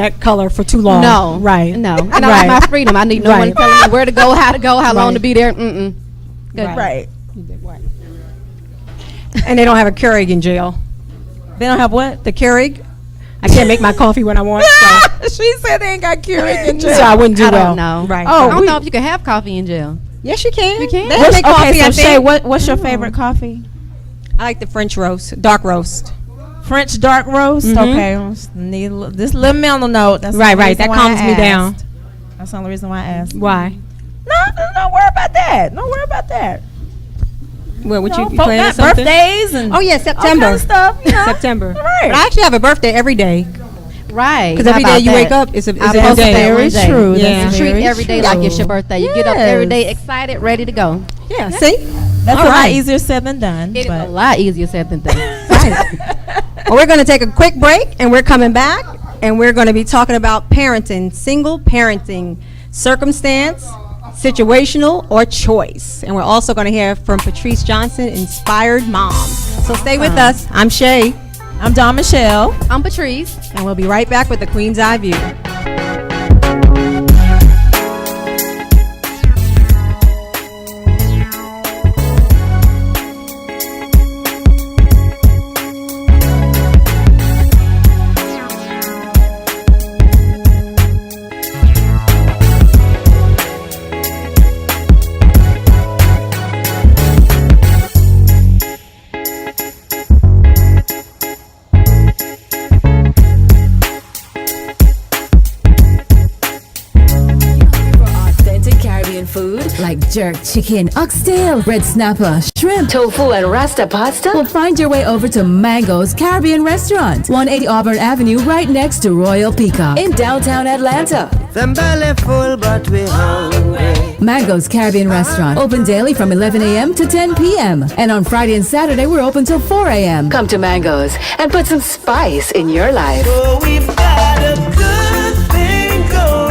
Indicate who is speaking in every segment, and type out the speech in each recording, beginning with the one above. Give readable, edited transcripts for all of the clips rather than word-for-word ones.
Speaker 1: that color for too long.
Speaker 2: No.
Speaker 1: Right.
Speaker 2: No. And I like my freedom. I need no one telling me where to go, how long to be there. Good.
Speaker 3: Right.
Speaker 1: And they don't have a Keurig in jail.
Speaker 3: They don't have what?
Speaker 1: The Keurig. I can't make my coffee when I want. So,
Speaker 3: She said they ain't got Keurig in jail.
Speaker 1: so I wouldn't do
Speaker 2: I
Speaker 1: well.
Speaker 2: don't know.
Speaker 1: Right.
Speaker 2: I don't know if you can have coffee in jail.
Speaker 1: Yes, you can.
Speaker 2: You can?
Speaker 1: They make coffee.
Speaker 3: Okay, so Shay, what's your favorite coffee?
Speaker 1: I like the French roast, dark roast.
Speaker 3: French dark roast. Okay, need this little mental note. That's
Speaker 1: Right. That calms me down.
Speaker 3: That's the only reason why I asked.
Speaker 1: Why?
Speaker 3: No, don't worry about that. Don't worry about that.
Speaker 1: Well, what
Speaker 3: No,
Speaker 1: you
Speaker 3: folk
Speaker 1: planning
Speaker 3: got
Speaker 1: something?
Speaker 3: birthdays and
Speaker 1: Oh yeah, September.
Speaker 3: all kind of stuff. You know?
Speaker 1: September.
Speaker 3: Right.
Speaker 1: But I actually have a birthday every day.
Speaker 2: Right.
Speaker 1: Because every day you wake up, it's a
Speaker 2: I
Speaker 1: new
Speaker 2: post
Speaker 1: day.
Speaker 2: that
Speaker 3: Very
Speaker 2: one day.
Speaker 3: true.
Speaker 1: Yeah.
Speaker 3: That's
Speaker 2: Treat
Speaker 3: very
Speaker 2: every day
Speaker 3: true.
Speaker 2: like it's your birthday. You get up every day excited, ready to go.
Speaker 1: Yeah. See,
Speaker 3: That's
Speaker 1: All
Speaker 3: a lot
Speaker 1: right.
Speaker 3: easier said than done.
Speaker 2: It is
Speaker 3: but
Speaker 2: a lot easier said than done.
Speaker 1: well, we're going to take a quick break, and we're coming back, and we're going to be talking about parenting, single parenting, circumstance, situational, or choice. And we're also going to hear from Patrice Johnson, Inspired Mom. So stay with us. I'm Shay.
Speaker 3: I'm Dawn Michelle.
Speaker 2: I'm Patrice.
Speaker 1: And we'll be right back with the Queen's Eye View.
Speaker 4: Food like jerk chicken, oxtail, red snapper, shrimp, tofu, and rasta pasta? Well, find your way over to Mango's Caribbean Restaurant, 180 Auburn Avenue, right next to Royal Peacock in downtown Atlanta.
Speaker 5: Them belly full, but we hungry.
Speaker 4: Mango's Caribbean Restaurant, open daily from 11 a.m. to 10 p.m. And on Friday and Saturday, we're open till 4 a.m. Come to Mango's and put some spice in your life.
Speaker 5: So we've got a good thing going.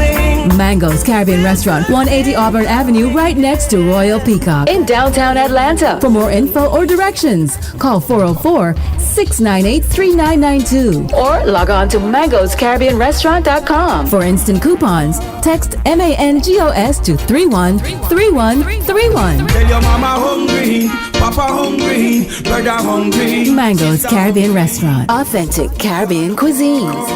Speaker 4: Mango's Caribbean Restaurant, 180 Auburn Avenue, right next to Royal Peacock in downtown Atlanta. For more info or directions, call 404-698-3992 or log on to mangoscaribbeanrestaurant.com. For instant coupons, text MANGOS to 313131.
Speaker 5: Tell your mama hungry, papa hungry, brother hungry.
Speaker 4: Mango's Caribbean Restaurant, authentic Caribbean cuisines.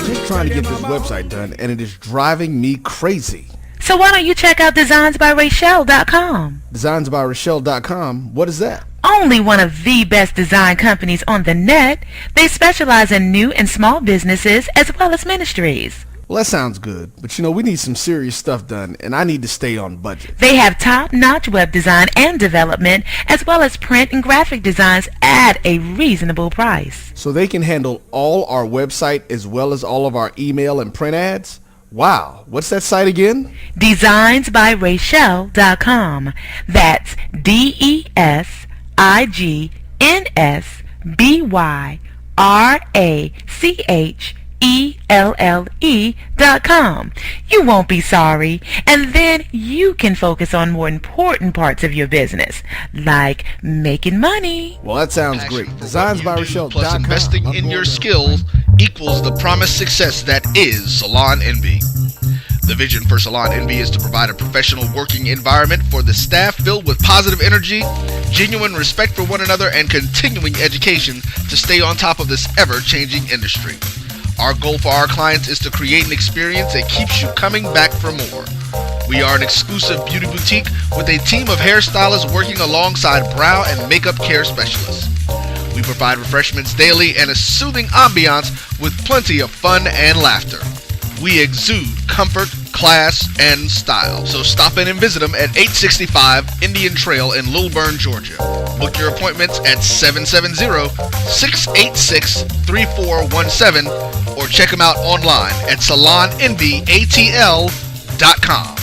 Speaker 6: Just trying to get this website done, and it is driving me crazy.
Speaker 7: So why don't you check out designsbyrachelle.com?
Speaker 6: Designsbyrachelle.com? What is that?
Speaker 7: Only one of the best design companies on the net. They specialize in new and small businesses as well as ministries.
Speaker 6: Well, that sounds good, but we need some serious stuff done, and I need to stay on budget.
Speaker 7: They have top-notch web design and development, as well as print and graphic designs at a reasonable price.
Speaker 6: So they can handle all our website as well as all of our email and print ads? Wow, what's that site again?
Speaker 7: Designsbyrachelle.com. That's DESIGNSBYRACHELLE.com. You won't be sorry, and then you can focus on more important parts of your business, like making money.
Speaker 6: Well, that sounds great. Designsbyrachelle.com.
Speaker 8: Plus investing in your skills equals the promised success that is Salon Envy. The vision for Salon Envy is to provide a professional working environment for the staff filled with positive energy, genuine respect for one another, and continuing education to stay on top of this ever-changing industry. Our goal for our clients is to create an experience that keeps you coming back for more. We are an exclusive beauty boutique with a team of hairstylists working alongside brow and makeup care specialists. We provide refreshments daily and a soothing ambiance with plenty of fun and laughter. We exude comfort, class, and style. So stop in and visit them at 865 Indian Trail in Lilburn, Georgia. Book your appointments at 770-686-3417 or check them out online at salonenvyatl.com.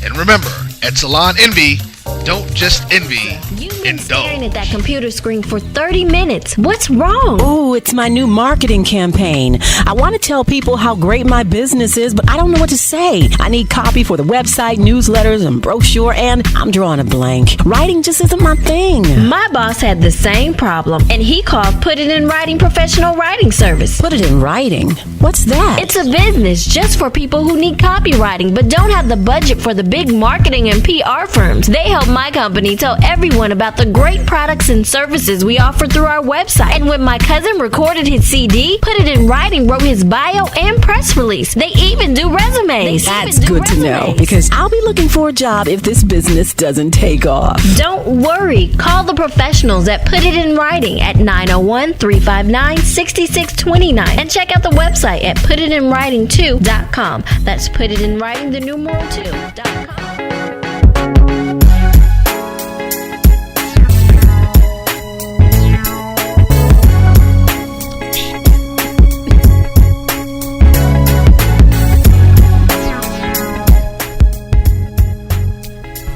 Speaker 8: And remember, at Salon Envy, Don't just envy,
Speaker 9: You've been
Speaker 8: indulge.
Speaker 9: staring at that computer screen for 30 minutes. What's wrong?
Speaker 10: Oh, it's my new marketing campaign. I want to tell people how great my business is, but I don't know what to say. I need copy for the website, newsletters, and brochure, and I'm drawing a blank. Writing just isn't my thing.
Speaker 9: My boss had the same problem, and he called Put It in Writing Professional Writing Service.
Speaker 10: Put it in writing? What's that?
Speaker 9: It's a business just for people who need copywriting but don't have the budget for the big marketing and PR firms. They help my company tell everyone about the great products and services we offer through our website. And when my cousin recorded his CD, Put It in Writing wrote his bio and press release. They even do resumes.
Speaker 10: That's good to know, because I'll be looking for a job if this business doesn't take off.
Speaker 9: Don't worry. Call the professionals at Put It in Writing at 901-359-6629 and check out the website at putitinwriting2.com. That's Put It in Writing, the numeral 2.com.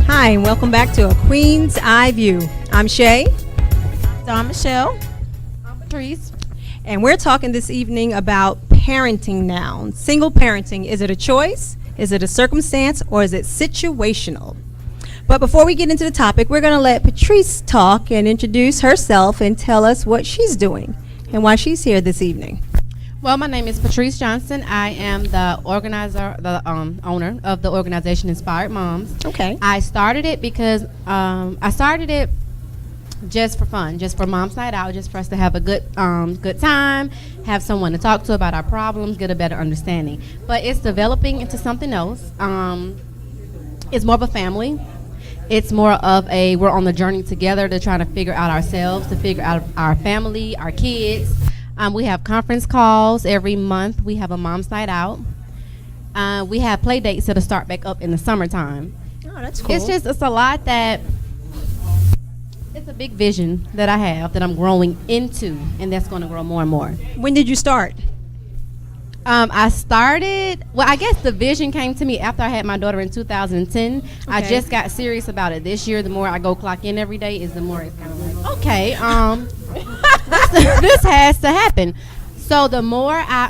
Speaker 1: Hi, and welcome back to A Queen's Eye View. I'm Shay.
Speaker 3: So I'm Michelle. I'm Patrice.
Speaker 1: And we're talking this evening about parenting now. Single parenting. Is it a choice? Is it a circumstance? Or is it situational? But before we get into the topic, we're going to let Patrice talk and introduce herself and tell us what she's doing and why she's here this evening.
Speaker 2: Well, my name is Patrice Johnson. I am the owner of the organization Inspired Moms.
Speaker 1: Okay.
Speaker 2: I started it because I started it just for fun, just for Mom's Night Out, just for us to have a good time, have someone to talk to about our problems, get a better understanding. But it's developing into something else. It's more of a family. It's more of we're on the journey together to try to figure out ourselves, to figure out our family, our kids. We have conference calls every month. We have a Mom's Night Out. We have play dates that'll start back up in the summertime.
Speaker 1: Oh, that's cool.
Speaker 2: It's a lot that, it's a big vision that I have that I'm growing into, and that's going to grow more and more.
Speaker 1: When did you start?
Speaker 2: I started, I guess the vision came to me after I had my daughter in 2010. Okay. I just got serious about it this year. The more I go clock in every day is the more it's kind of like, okay, this has to happen. So the more I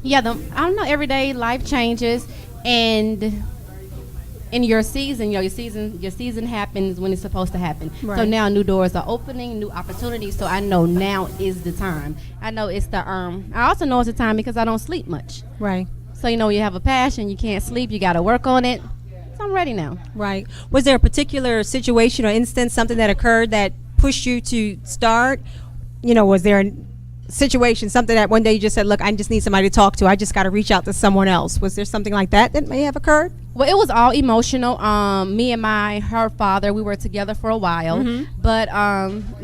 Speaker 2: don't know, every day life changes, and in your season, your season happens when it's supposed to happen. Right. So now new doors are opening, new opportunities. So I know now is the time. I know it's the I also know it's the time because I don't sleep much.
Speaker 1: Right.
Speaker 2: So you have a passion, you can't sleep, you got to work on it. So I'm ready now.
Speaker 1: Right. Was there a particular situation or instance, something that occurred that pushed you to start? Was there a situation, something that one day you just said, look, I just need somebody to talk to, I just got to reach out to someone else? Was there something like that may have occurred?
Speaker 2: Well, it was all emotional. Me and her father, we were together for a while, but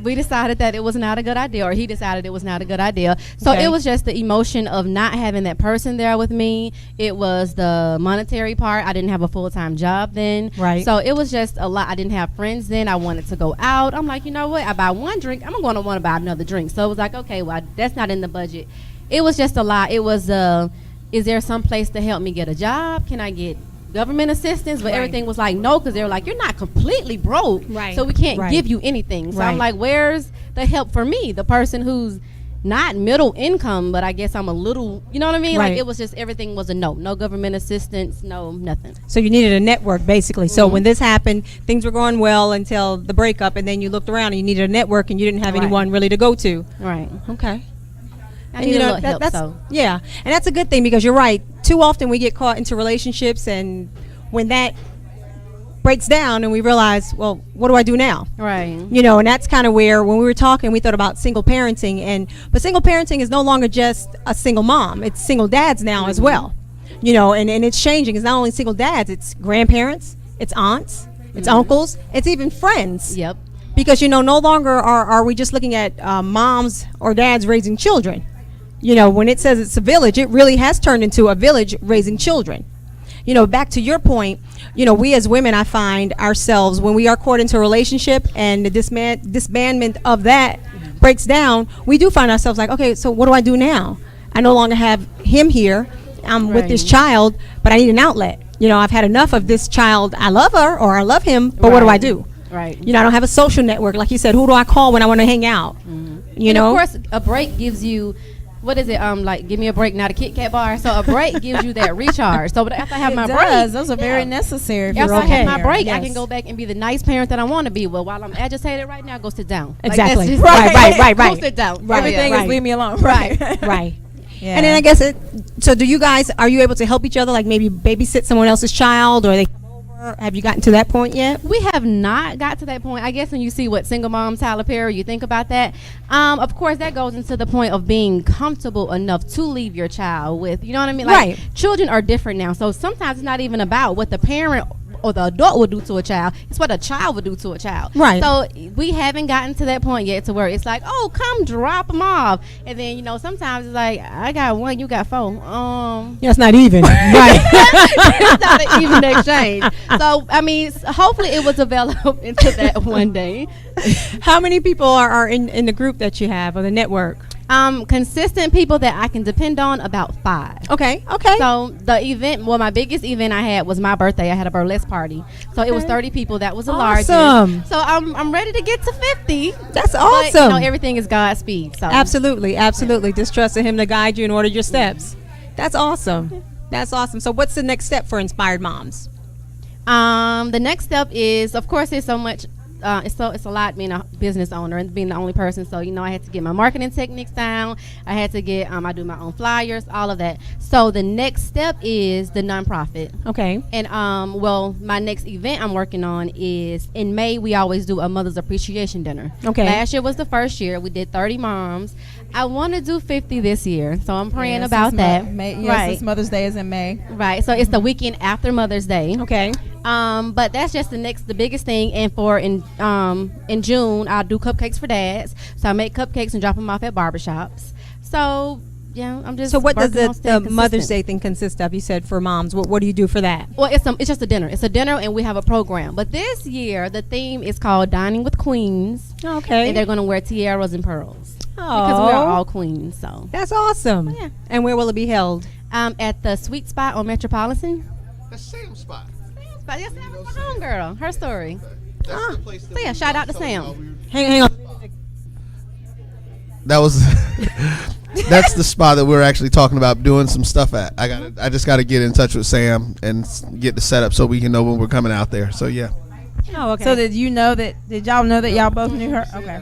Speaker 2: we decided that it was not a good idea, or he decided it was not a good idea. So It was just the emotion of not having that person there with me. It was the monetary part. I didn't have a full-time job then.
Speaker 1: Right.
Speaker 2: So it was just a lot. I didn't have friends then. I wanted to go out. I'm like, you know what? I buy one drink, I'm going to want to buy another drink. So it was like, okay, well, that's not in the budget. It was just a lot. It was, is there some place to help me get a job? Can I get government assistance? But everything was like no, because they were like, you're not completely broke, so we can't give you anything. So I'm like, where's the help for me, the person who's not middle income, but I guess I'm a little, you know what I mean? Like it was just, everything was a no government assistance, no nothing.
Speaker 1: So you needed a network basically. So when this happened, things were going well until the breakup, and then you looked around and you needed a network and you didn't have anyone really to go to.
Speaker 2: Right.
Speaker 1: Okay.
Speaker 2: I need a little help,
Speaker 1: yeah, and that's a good thing, because you're right. Too often we get caught into relationships, and when that breaks down and we realize, well, what do I do now?
Speaker 2: Right.
Speaker 1: And that's kind of where, when we were talking, we thought about single parenting, but single parenting is no longer just a single mom. It's single dads now as well. And it's changing. It's not only single dads, it's grandparents, it's aunts, it's uncles, it's even friends.
Speaker 2: Yep.
Speaker 1: Because, no longer are we just looking at moms or dads raising children. When it says it's a village, it really has turned into a village raising children. Back to your point, we as women, I find ourselves, when we are caught into a relationship and the disbandment of that breaks down, we do find ourselves like, okay, so what do I do now? I no longer have him here. I'm with this child, but I need an outlet. you know, I've had enough of this child. I love her or I love him, but what do I do?
Speaker 2: Right.
Speaker 1: You know, I don't have a social network. Like you said, who do I call when I want to hang out? You know?
Speaker 2: Of course, a break gives you, what is it? Like, give me a break, not a Kit Kat bar. So a break gives you that recharge. So after I have my break,
Speaker 3: those are very necessary.
Speaker 2: After I have my break, I
Speaker 3: Yes.
Speaker 2: can go back and be the nice parent that I want to be. Well, while I'm agitated right now, go sit down.
Speaker 1: Exactly.
Speaker 2: Like,
Speaker 1: Right.
Speaker 2: Go sit down.
Speaker 1: Right.
Speaker 3: Everything
Speaker 1: Right.
Speaker 3: is leave me alone.
Speaker 2: Right.
Speaker 1: Right.
Speaker 3: Yeah.
Speaker 1: And then I guess so do you guys, are you able to help each other, like maybe babysit someone else's child, or they come over? Have you gotten to that point yet?
Speaker 2: We have not got to that point. I guess when you see what single mom Tyler Perry, you think about that. Of course, that goes into the point of being comfortable enough to leave your child with, you know what I mean? Like,
Speaker 1: Right.
Speaker 2: children are different now. So sometimes it's not even about what the parent or the adult would do to a child. It's what a child would do to a child.
Speaker 1: Right.
Speaker 2: So we haven't gotten to that point yet to where it's like, oh, come drop them off. And then, you know, sometimes it's like, I got one, you got four.
Speaker 1: Yeah, it's not even. Right.
Speaker 2: It's not an even exchange. So, I mean, hopefully it will develop into that one day.
Speaker 1: How many people are in the group that you have, or the network?
Speaker 2: Consistent people that I can depend on, about 5.
Speaker 1: Okay.
Speaker 2: So the event, well, my biggest event I had was my birthday. I had a burlesque party, so it was 30 people. That was the largest.
Speaker 1: Awesome.
Speaker 2: So I'm ready to get to 50.
Speaker 1: That's
Speaker 2: But,
Speaker 1: awesome.
Speaker 2: you know, everything is Godspeed. So
Speaker 1: Absolutely. Just trusting him to guide you and order your steps. That's awesome. So what's the next step for Inspired Moms?
Speaker 2: The next step is, of course, there's so much. It's a lot being a business owner and being the only person. So, you know, I had to get my marketing techniques down. I had to get, I do my own flyers, all of that. So the next step is the nonprofit.
Speaker 1: Okay.
Speaker 2: And, well, my next event I'm working on is in May. We always do a Mother's Appreciation Dinner.
Speaker 1: Okay.
Speaker 2: Last year was the first year. We did 30 moms. I want to do 50 this year. So I'm praying about that.
Speaker 3: Since Mother's Day is in May.
Speaker 2: Right. So it's the weekend after Mother's Day.
Speaker 1: Okay.
Speaker 2: But that's just the biggest thing. And for in June, I'll do cupcakes for dads. So I make cupcakes and drop them off at barbershops. So yeah, I'm just.
Speaker 1: So what does
Speaker 2: working on
Speaker 1: the
Speaker 2: staying
Speaker 1: Mother's
Speaker 2: consistent.
Speaker 1: Day thing consist of? You said for moms. What do you do for that?
Speaker 2: Well, it's just a dinner. It's a dinner, and we have a program. But this year, the theme is called Dining with Queens.
Speaker 1: Okay.
Speaker 2: And they're going to wear tiaras and pearls.
Speaker 1: Oh.
Speaker 2: Because we are all queens. So
Speaker 1: That's awesome.
Speaker 2: Yeah.
Speaker 1: And where will it be held?
Speaker 2: at the Sweet Spot on Metropolitan.
Speaker 6: That's Sam Spot.
Speaker 2: But yes, that was my homegirl. Her story.
Speaker 6: That's the place
Speaker 2: So yeah, shout out to Sam.
Speaker 1: Hang on.
Speaker 6: That was that's the spot that we're actually talking about doing some stuff at. I just got to get in touch with Sam and get the setup so we can know when we're coming out there. So yeah.
Speaker 1: Oh, okay.
Speaker 3: So did y'all know that y'all both knew her? Okay.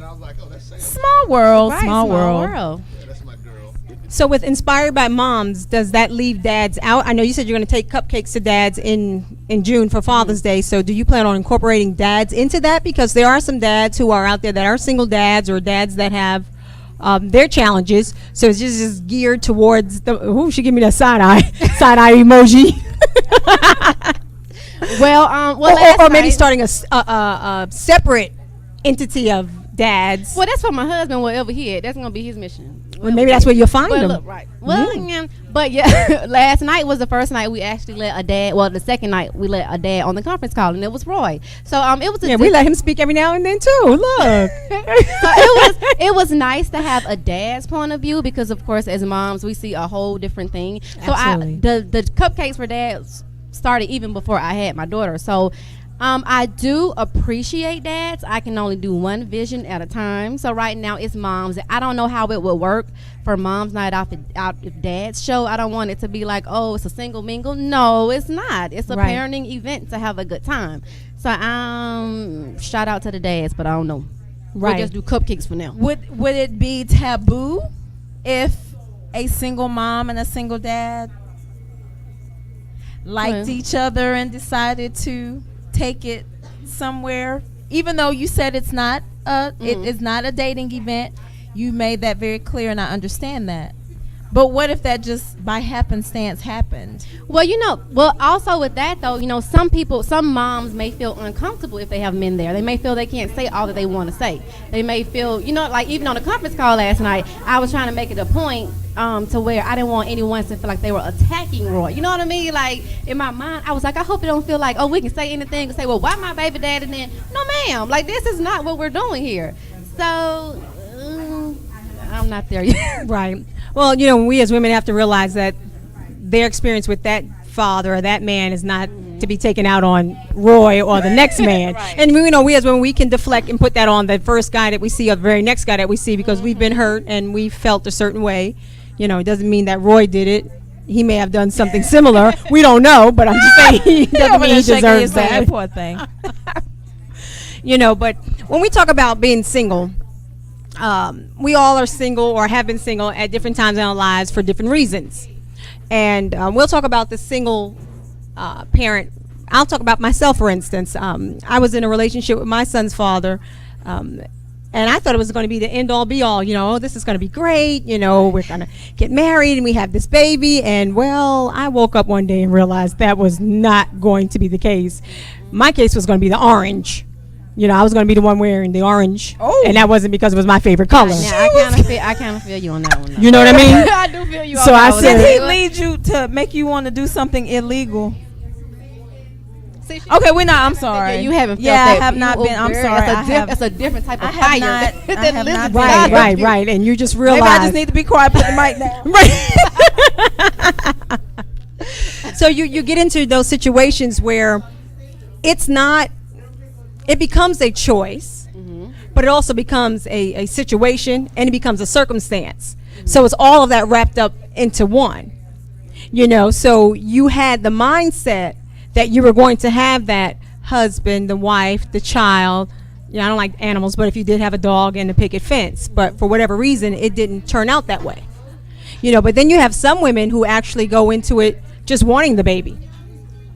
Speaker 3: Small world,
Speaker 2: Right,
Speaker 3: small world.
Speaker 6: Yeah, that's my girl.
Speaker 1: So with Inspired by Moms, does that leave dads out? I know you said you're going to take cupcakes to dads in June for Father's Day. So do you plan on incorporating dads into that? Because there are some dads who are out there that are single dads or dads that have their challenges. So it's just geared towards the. Who should give me that side eye emoji? Or maybe starting a separate entity of dads.
Speaker 2: Well, that's for my husband. Wherever he at, that's gonna be his mission.
Speaker 1: Well, maybe that's where you'll find
Speaker 2: Well,
Speaker 1: them.
Speaker 2: look, right. Well, yeah. But yeah, last night was the first night we actually let a dad. Well, the second night we let a dad on the conference call, and it was Roy. So it was.
Speaker 1: Yeah, we let him speak every now and then too. Look.
Speaker 2: It was nice to have a dad's point of view because, of course, as moms, we see a whole different thing. So
Speaker 1: Absolutely.
Speaker 2: the cupcakes for dads started even before I had my daughter. So I do appreciate dads. I can only do one vision at a time. So right now it's moms. I don't know how it would work for mom's night out if dad's show. I don't want it to be like, oh, it's a single mingle. No, it's not. It's a
Speaker 1: Right.
Speaker 2: parenting event to have a good time. So shout out to the dads, but I don't know.
Speaker 1: Right.
Speaker 2: We'll just do cupcakes for now.
Speaker 3: Would it be taboo if a single mom and a single dad liked
Speaker 2: Well.
Speaker 3: each other and decided to take it somewhere? Even though you said it's not it is not a dating event, you made that very clear, and I understand that. But what if that just by happenstance happened?
Speaker 2: Well, also with that though, some moms may feel uncomfortable if they have men there. They may feel they can't say all that they want to say. They may feel, like even on the conference call last night, I was trying to make it a point to where I didn't want anyone to feel like they were attacking Roy. You know what I mean? Like in my mind, I was like, I hope it don't feel like, oh, we can say anything and say, well, why my baby dad? And then, no, ma'am, like this is not what we're doing here. So I'm not there yet.
Speaker 1: Right. Well, we as women have to realize that their experience with that father or that man is not to be taken out on Roy or the next man. And we as women, we can deflect and put that on the first guy that we see or the very next guy that we see because we've been hurt and we felt a certain way. It doesn't mean that Roy did it. He may have done something similar. We don't know, but I'm just saying he doesn't mean he deserves that.
Speaker 3: Poor thing.
Speaker 1: But when we talk about being single, we all are single or have been single at different times in our lives for different reasons. And we'll talk about the single parent. I'll talk about myself, for instance. I was in a relationship with my son's father, and I thought it was going to be the end-all, be-all. This is going to be great. We're going to get married and we have this baby. And, well, I woke up one day and realized that was not going to be the case. My case was going to be the orange. I was going to be the one wearing the orange. Oh. And that wasn't because it was my favorite color.
Speaker 2: Yeah, I kind of feel you on that one. Though.
Speaker 1: You know what I mean?
Speaker 2: I do feel you on
Speaker 1: so
Speaker 2: that
Speaker 1: I
Speaker 2: one.
Speaker 1: said,
Speaker 3: Did he lead you to make you want to do something illegal? Okay, we're not. I'm sorry.
Speaker 2: You haven't felt
Speaker 3: that.
Speaker 2: I
Speaker 3: have not been. I'm sorry.
Speaker 2: That's a different type of fire.
Speaker 3: I have not.
Speaker 1: Right. And you just realize.
Speaker 3: Maybe I just need to be quiet. Put the mic down.
Speaker 1: Right. So you get into those situations where it's not. It becomes a choice, but it also becomes a situation, and it becomes a circumstance. So it's all of that wrapped up into one. So you had the mindset that you were going to have that husband, the wife, the child. I don't like animals, but if you did have a dog and a picket fence, but for whatever reason, it didn't turn out that way. But then you have some women who actually go into it just wanting the baby.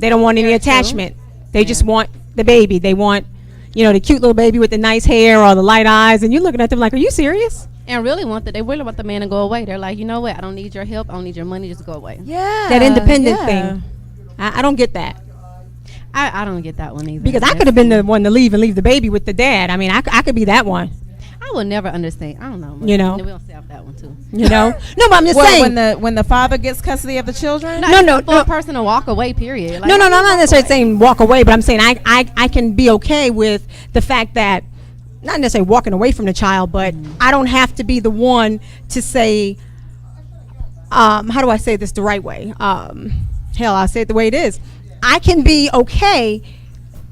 Speaker 1: They don't want any attachment. They just want the baby. They want, the cute little baby with the nice hair or the light eyes, and you're looking at them like, are you serious?
Speaker 2: And they really want the man to go away. They're like, you know what? I don't need your help. I don't need your money. Just go away.
Speaker 3: Yeah.
Speaker 1: That independent thing. I don't get that.
Speaker 2: I don't get that one either.
Speaker 1: Because I could have been the one to leave and leave the baby with the dad. I mean, I could be that one.
Speaker 2: I will never understand. I don't know.
Speaker 1: We
Speaker 2: don't say that one too.
Speaker 1: No, but I'm just saying.
Speaker 3: When the father gets custody of the children.
Speaker 2: No. For a person to walk away. Period.
Speaker 1: No. I'm not necessarily saying walk away, but I'm saying I can be okay with the fact that not necessarily walking away from the child, but I don't have to be the one to say. How do I say this the right way? Hell, I'll say it the way it is. I can be okay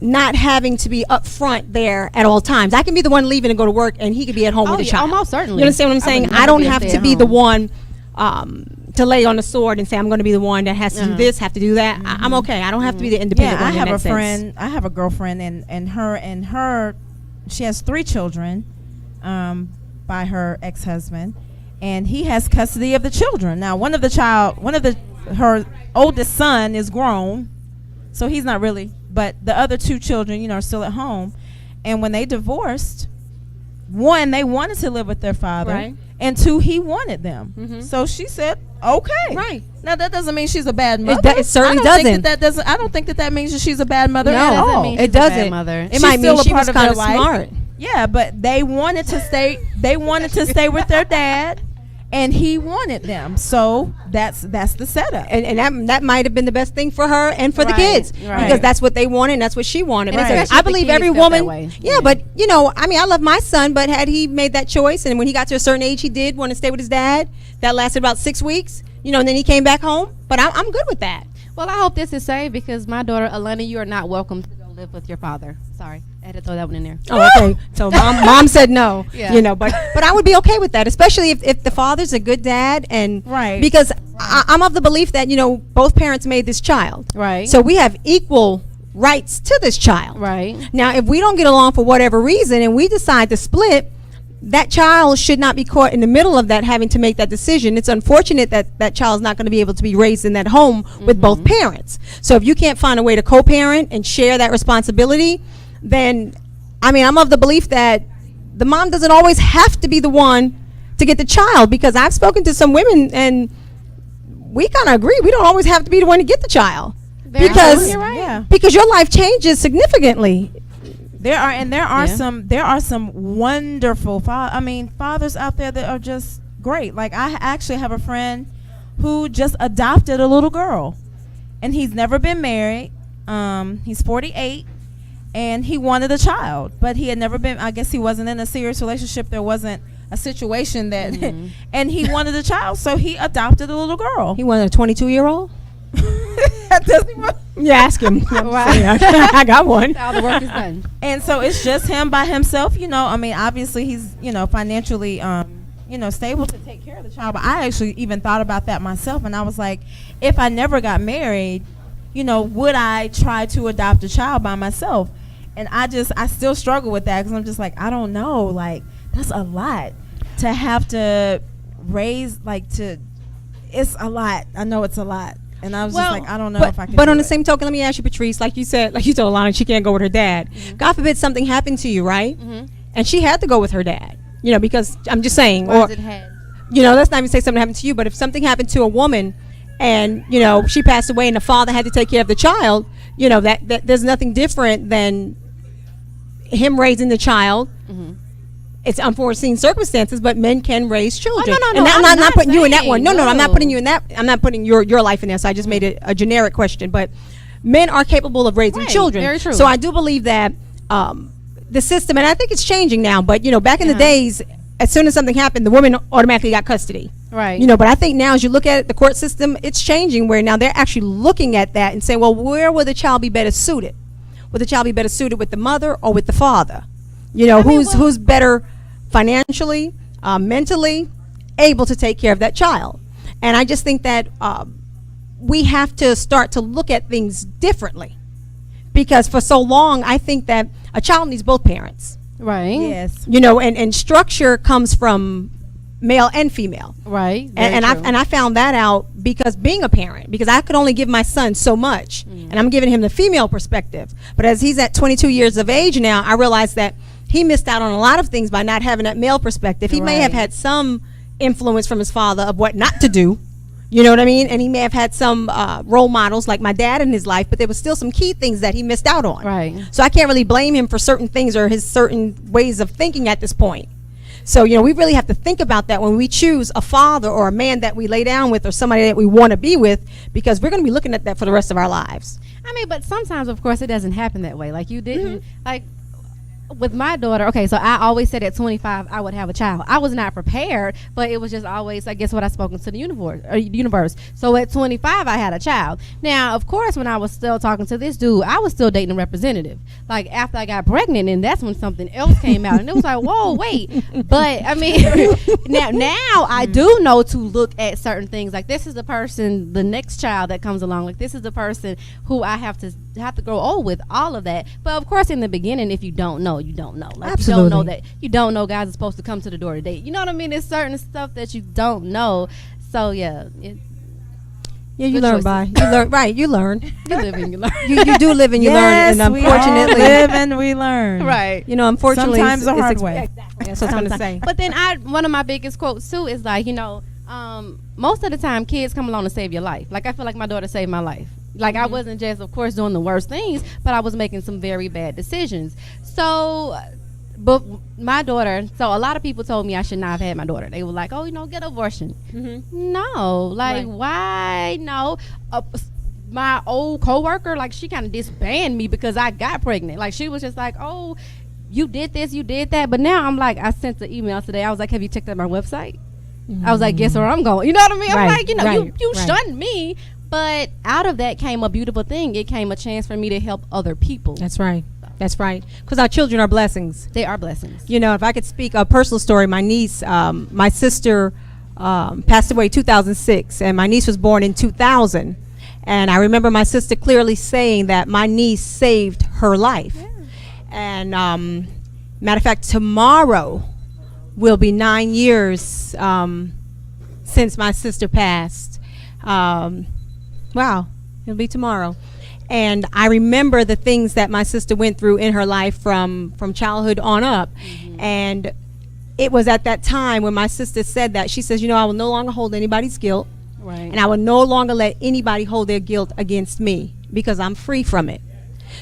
Speaker 1: not having to be up front there at all times. I can be the one leaving and go to work, and he could be at home with the child.
Speaker 2: Almost certainly.
Speaker 1: You understand what I'm saying? I don't have to be the one to lay on the sword and say I'm going to be the one that has to do this, have to do that. I'm okay. I don't have to be the independent one.
Speaker 3: I have
Speaker 1: in that
Speaker 3: a friend.
Speaker 1: sense.
Speaker 3: I have a girlfriend, and her, she has 3 children, by her ex-husband, and he has custody of the children. Now, her oldest son is grown, so he's not really. But the other 2 children, are still at home. And when they divorced, 1, they wanted to live with their father.
Speaker 1: Right.
Speaker 3: And 2, he wanted them. So she said, okay.
Speaker 1: Right.
Speaker 3: Now, that doesn't mean she's a bad mother.
Speaker 1: It certainly doesn't.
Speaker 3: I don't think that means that she's a bad mother
Speaker 1: No,
Speaker 3: at all.
Speaker 1: it doesn't.
Speaker 2: Mother.
Speaker 1: It might mean she was kind of smart.
Speaker 3: Yeah, but they wanted to stay. They wanted to stay with their dad, and he wanted them. So that's the setup.
Speaker 1: And that might have been the best thing for her and for the kids because that's what they wanted and that's what she wanted.
Speaker 2: Right.
Speaker 1: I believe every woman. Yeah, but I love my son, but had he made that choice and when he got to a certain age, he did want to stay with his dad. That lasted about 6 weeks. And then he came back home. But I'm good with that.
Speaker 2: Well, I hope this is saved because my daughter Alana, you are not welcome to go live with your father. Sorry. I had to throw that one in there.
Speaker 1: Oh, okay. So mom said no.
Speaker 2: Yeah.
Speaker 1: But I would be okay with that, especially if the father's a good dad and because I'm of the belief that both parents made this child.
Speaker 2: Right.
Speaker 1: So we have equal rights to this child.
Speaker 2: Right.
Speaker 1: Now, if we don't get along for whatever reason and we decide to split, that child should not be caught in the middle of that having to make that decision. It's unfortunate that that child's not going to be able to be raised in that home with both parents. So if you can't find a way to co-parent and share that responsibility, then I'm of the belief that the mom doesn't always have to be the one to get the child, because I've spoken to some women and we kind of agree we don't always have to be the one to get the child because your life changes significantly.
Speaker 3: There are some wonderful fathers out there that are just great. Like I actually have a friend who just adopted a little girl, and he's never been married. He's 48. And he wanted a child, but he had never been, I guess he wasn't in a serious relationship. There wasn't a situation that, and he wanted a child, so he adopted a little girl.
Speaker 1: He wanted a 22-year-old? Yeah, ask him.
Speaker 2: Right.
Speaker 1: I got one.
Speaker 2: All the work is done.
Speaker 3: And so it's just him by himself, I mean, obviously he's, financially, stable to take care of the child. But I actually even thought about that myself. And I was like, if I never got married, would I try to adopt a child by myself? And I still struggle with that because I'm just like, I don't know. Like, that's a lot to have to raise, it's a lot. I know it's a lot. And I was just like, I don't know if I can.
Speaker 1: But on the same token, let me ask you, Patrice, like you told Alana, she can't go with her dad.
Speaker 2: Mm-hmm.
Speaker 1: God forbid something happened to you, right?
Speaker 2: Mm-hmm.
Speaker 1: And she had to go with her dad, because I'm just saying,
Speaker 2: Or it had.
Speaker 1: let's not even say something happened to you, but if something happened to a woman and, she passed away and the father had to take care of the child, that there's nothing different than him raising the child. Mm-hmm. It's unforeseen circumstances, but men can raise children.
Speaker 2: Oh, no,
Speaker 1: and I'm not putting you in that
Speaker 2: saying,
Speaker 1: one. No, I'm not putting you in that. I'm not putting your life in there. So I just made it a generic question. But men are capable of raising children.
Speaker 2: Very true.
Speaker 1: So I do believe that the system, and I think it's changing now. But back in the days, as soon as something happened, the woman automatically got custody.
Speaker 2: Right.
Speaker 1: But I think now, as you look at it, the court system, it's changing where now they're actually looking at that and saying, well, where will the child be better suited? Will the child be better suited with the mother or with the father? Who's better financially, mentally able to take care of that child? And I just think that we have to start to look at things differently, because for so long I think that a child needs both parents.
Speaker 2: Right.
Speaker 3: Yes.
Speaker 1: And structure comes from male and female.
Speaker 2: Right.
Speaker 1: And I found that out because being a parent, because I could only give my son so much, and I'm giving him the female perspective. But as he's at 22 years of age now, I realized that he missed out on a lot of things by not having that male perspective. He may have had some influence from his father of what not to do. You know what I mean? And he may have had some role models like my dad in his life, but there was still some key things that he missed out on.
Speaker 2: Right.
Speaker 1: So I can't really blame him for certain things or his certain ways of thinking at this point. So, we really have to think about that when we choose a father or a man that we lay down with or somebody that we want to be with, because we're going to be looking at that for the rest of our lives.
Speaker 2: I mean, but sometimes, of course, it doesn't happen that way. Like you didn't, like with my daughter. Okay, so I always said at 25 I would have a child. I was not prepared, but it was just always, I guess, what I spoken to the universe. So at 25 I had a child. Now, of course, when I was still talking to this dude, I was still dating a representative. Like after I got pregnant, and that's when something else came out, and it was like, whoa, wait. But I mean, now I do know to look at certain things. Like this is the person, the next child that comes along. Like this is the person who I have to grow old with. All of that. But of course, in the beginning, if you don't know, you don't know. Like
Speaker 1: Absolutely.
Speaker 2: you don't know that you don't know guys are supposed to come to the door to date. You know what I mean? There's certain stuff that you don't know. So yeah.
Speaker 1: You learn you learn.
Speaker 2: You live and you learn.
Speaker 1: You do live and you learn, and unfortunately,
Speaker 3: we all live and we learn.
Speaker 2: Right.
Speaker 1: Unfortunately,
Speaker 3: sometimes the hard way.
Speaker 1: Exactly. That's what I was gonna say.
Speaker 2: But then one of my biggest quotes too is like, most of the time kids come along to save your life. Like I feel like my daughter saved my life. Like I wasn't just, of course, doing the worst things, but I was making some very bad decisions. So, but my daughter, so a lot of people told me I should not have had my daughter. They were like, oh, get abortion. Mm-hmm. No, like why? No. My old coworker, like she kind of disbanded me because I got pregnant. Like she was just like, oh, you did this, you did that. But now I'm like, I sent the email today. I was like, have you checked out my website? I was like, guess where I'm going? You know what I mean? I'm like, you shunned me. But out of that came a beautiful thing. It came a chance for me to help other people.
Speaker 1: That's right. That's right. Because our children are blessings.
Speaker 2: They are blessings.
Speaker 1: If I could speak a personal story, my niece, my sister passed away in 2006, and my niece was born in 2000. And I remember my sister clearly saying that my niece saved her life. Yeah. And matter of fact, tomorrow will be 9 years since my sister passed. Wow, it'll be tomorrow. And I remember the things that my sister went through in her life from childhood on up. Mm-hmm. And it was at that time when my sister said that. She says, I will no longer hold anybody's guilt. Right. And I will no longer let anybody hold their guilt against me because I'm free from it.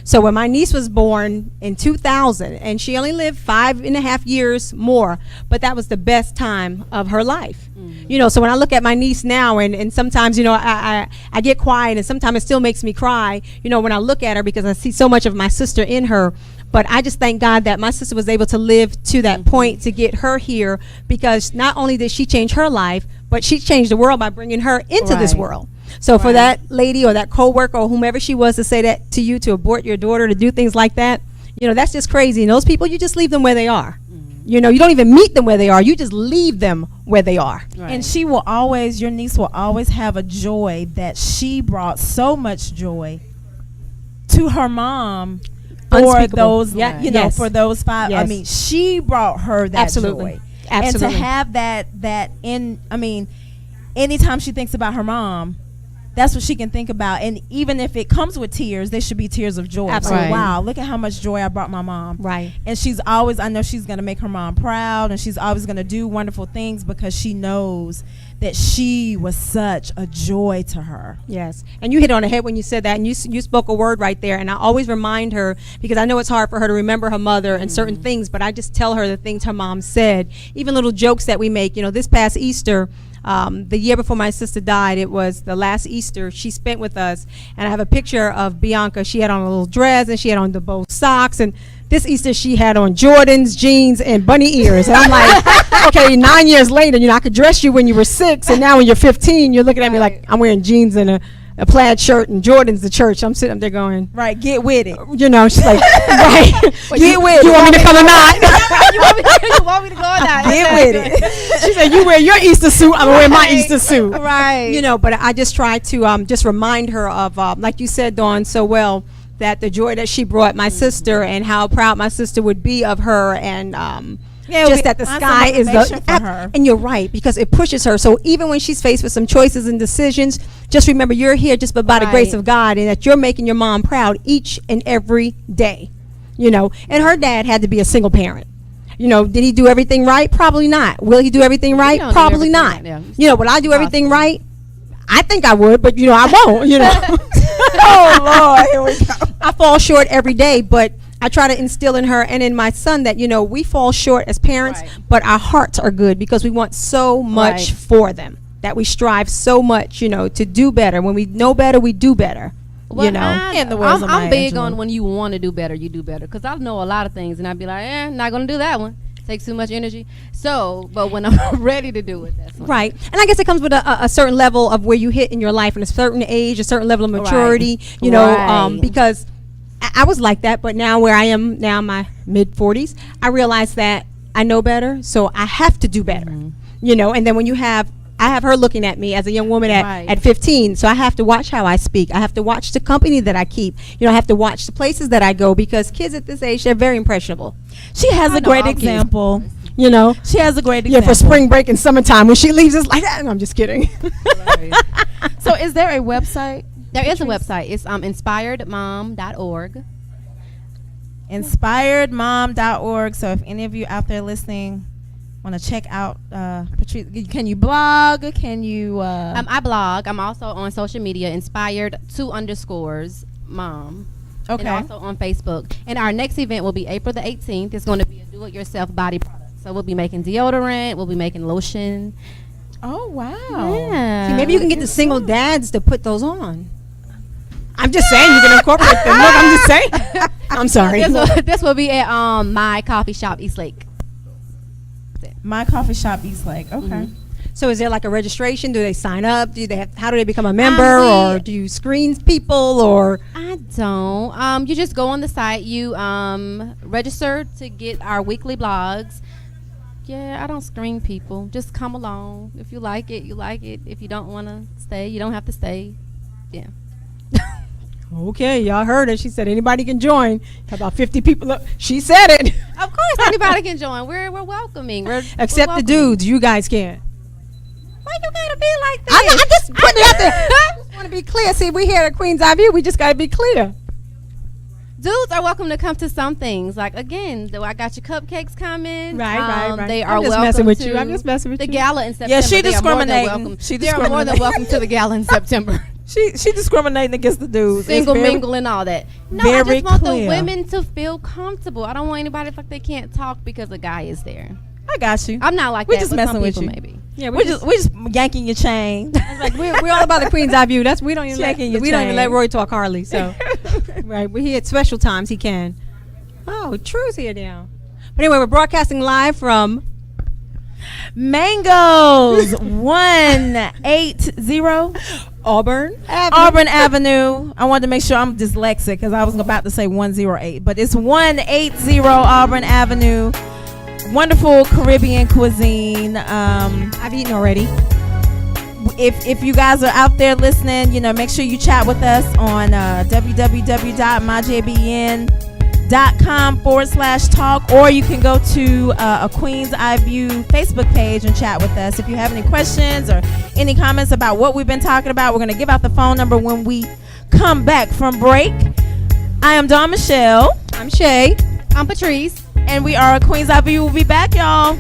Speaker 1: So when my niece was born in 2000, and she only lived 5.5 years more, but that was the best time of her life. Mm-hmm. So when I look at my niece now, and sometimes, I get quiet, and sometimes it still makes me cry, when I look at her, because I see so much of my sister in her. But I just thank God that my sister was able to live to that point to get her here, because not only did she change her life, but she changed the world by bringing her into this world. So for that lady or that coworker or whomever she was to say that to you, to abort your daughter, to do things like that, that's just crazy. And those people, you just leave them where they are. You don't even meet them where they are. You just leave them where they are.
Speaker 3: Right. And she will always, your niece will always have a joy that she brought so much joy to her mom for those, for those 5.
Speaker 1: Yes.
Speaker 3: I mean, she brought her that joy.
Speaker 1: Absolutely.
Speaker 3: And to have that anytime she thinks about her mom, that's what she can think about. And even if it comes with tears, they should be tears of joy.
Speaker 1: Absolutely.
Speaker 3: Like, wow, look at how much joy I brought my mom.
Speaker 1: Right.
Speaker 3: And I know she's going to make her mom proud, and she's always going to do wonderful things because she knows that she was such a joy to her.
Speaker 1: Yes. And you hit on the head when you said that, and you spoke a word right there. And I always remind her, because I know it's hard for her to remember her mother and certain things, but I just tell her the things her mom said, even little jokes that we make. This past Easter, the year before my sister died, it was the last Easter she spent with us, and I have a picture of Bianca. She had on a little dress, and she had on the bow socks, and this Easter she had on Jordans, jeans, and bunny ears. And I'm like, okay, 9 years later, I could dress you when you were 6, and now when you're 15, you're looking at me like I'm wearing jeans and a plaid shirt and Jordans to church. I'm sitting up there going,
Speaker 3: right, get with it.
Speaker 1: She's like, right,
Speaker 3: get with it.
Speaker 1: You want me to come or not?
Speaker 2: you want me to go or not?
Speaker 3: Get with it.
Speaker 1: She said, you wear your Easter suit, I'm gonna wear my Easter suit.
Speaker 2: Right.
Speaker 1: But I just try to just remind her of, like you said, Dawn, so well, that the joy that she brought my sister and how proud my sister would be of her, and just that the sky is
Speaker 3: for her.
Speaker 1: And you're right, because it pushes her. So even when she's faced with some choices and decisions, just remember you're here just by the grace of God, and that you're making your mom proud each and every day. And her dad had to be a single parent. Did he do everything right? Probably not. Will he do everything right? Probably not. Would I do everything right? I think I would, but I won't.
Speaker 3: Oh Lord, here we go.
Speaker 1: I fall short every day, but I try to instill in her and in my son that we fall short as parents, but our hearts are good because we want so much for them, that we strive so much, to do better. When we know better, we do better.
Speaker 2: Well, I'm big
Speaker 3: Angela.
Speaker 2: on when you want to do better, you do better. Because I know a lot of things, and I'd be like, not going to do that one. Takes too much energy. So, but when I'm ready to do it, that's
Speaker 1: right. And I guess it comes with a certain level of where you hit in your life, and a certain age, a certain level of maturity. Because I was like that, but now where I am now, my mid 40s, I realize that I know better, so I have to do better. And then when I have her looking at me as a young woman at 15, so I have to watch how I speak. I have to watch the company that I keep. I have to watch the places that I go, because kids at this age, they're very impressionable.
Speaker 3: She has a great example. She has a great example.
Speaker 1: Yeah, for spring break and summertime, when she leaves us like that. And I'm just kidding.
Speaker 3: So is there a website?
Speaker 2: There is a website. It's inspiredmom.org.
Speaker 3: Inspiredmom.org. So if any of you out there listening want to check out Patrice, can you blog? Can you
Speaker 2: I blog. I'm also on social media, inspired _mom.
Speaker 3: Okay.
Speaker 2: And also on Facebook. And our next event will be April the 18th. It's going to be a do-it-yourself body product. So we'll be making deodorant. We'll be making lotion.
Speaker 3: Oh, wow.
Speaker 2: Yeah.
Speaker 1: See, maybe you can get the single dads to put those on. I'm just saying you can incorporate them. Look, I'm just saying. I'm sorry.
Speaker 2: This will be at My Coffee Shop, East Lake.
Speaker 3: My Coffee Shop, East Lake. Okay.
Speaker 1: Mm-hmm. So is there like a registration? Do they sign up? How do they become a member? Or do you screen people? Or
Speaker 2: I don't. You just go on the site. You register to get our weekly blogs. Yeah, I don't screen people. Just come along. If you like it, you like it. If you don't want to stay, you don't have to stay. Yeah.
Speaker 1: Okay, y'all heard it. She said anybody can join. About 50 people. Look, she said it.
Speaker 2: Of course, anybody can join. We're welcoming.
Speaker 1: Except
Speaker 2: we're
Speaker 1: the dudes. You guys can't.
Speaker 2: Why you gotta be like that?
Speaker 1: I'm just putting it out there. I just want to be clear. See, we here at Queen's Eye View. We just gotta be clear.
Speaker 2: Dudes are welcome to come to some things. Like, again, though, I got your cupcakes coming.
Speaker 1: Right.
Speaker 2: They are
Speaker 1: I'm just
Speaker 2: welcome
Speaker 1: messing with
Speaker 2: to
Speaker 1: you. I'm just messing with
Speaker 2: the
Speaker 1: you.
Speaker 2: gala in September.
Speaker 3: Yeah, she
Speaker 2: They are more than
Speaker 3: discriminating.
Speaker 2: welcome. They are more than welcome to the gala in September.
Speaker 3: She discriminating against the dudes.
Speaker 2: Single mingle and all that. No, I
Speaker 3: very
Speaker 2: just want
Speaker 3: clear.
Speaker 2: the women to feel comfortable. I don't want anybody to feel like they can't talk because a guy is there.
Speaker 3: I got you.
Speaker 2: I'm not like
Speaker 3: We're
Speaker 2: that.
Speaker 3: just
Speaker 2: but
Speaker 3: messing
Speaker 2: some
Speaker 3: with
Speaker 2: people
Speaker 3: you.
Speaker 2: Maybe.
Speaker 1: Yeah,
Speaker 3: we're just yanking your chain.
Speaker 1: Like we're all about the Queen's Eye View. We don't even
Speaker 3: Checking
Speaker 1: let Roy talk hardly. So right, we here at special times he can. Oh, True's here now. But anyway, we're broadcasting live from
Speaker 3: Mangoes 180
Speaker 1: Auburn
Speaker 3: Avenue. I wanted to make sure I'm dyslexic because I was about to say 108, but it's 180 Auburn Avenue. Wonderful Caribbean cuisine.
Speaker 1: I've eaten already.
Speaker 3: If you guys are out there listening, make sure you chat with us on www.myjbn.com/talk, or you can go to a Queen's Eye View Facebook page and chat with us. If you have any questions or any comments about what we've been talking about, we're going to give out the phone number when we come back from break. I am Dawn Michelle.
Speaker 1: I'm Shay. I'm Patrice.
Speaker 3: And we are a Queen's Eye View. We'll be back, y'all.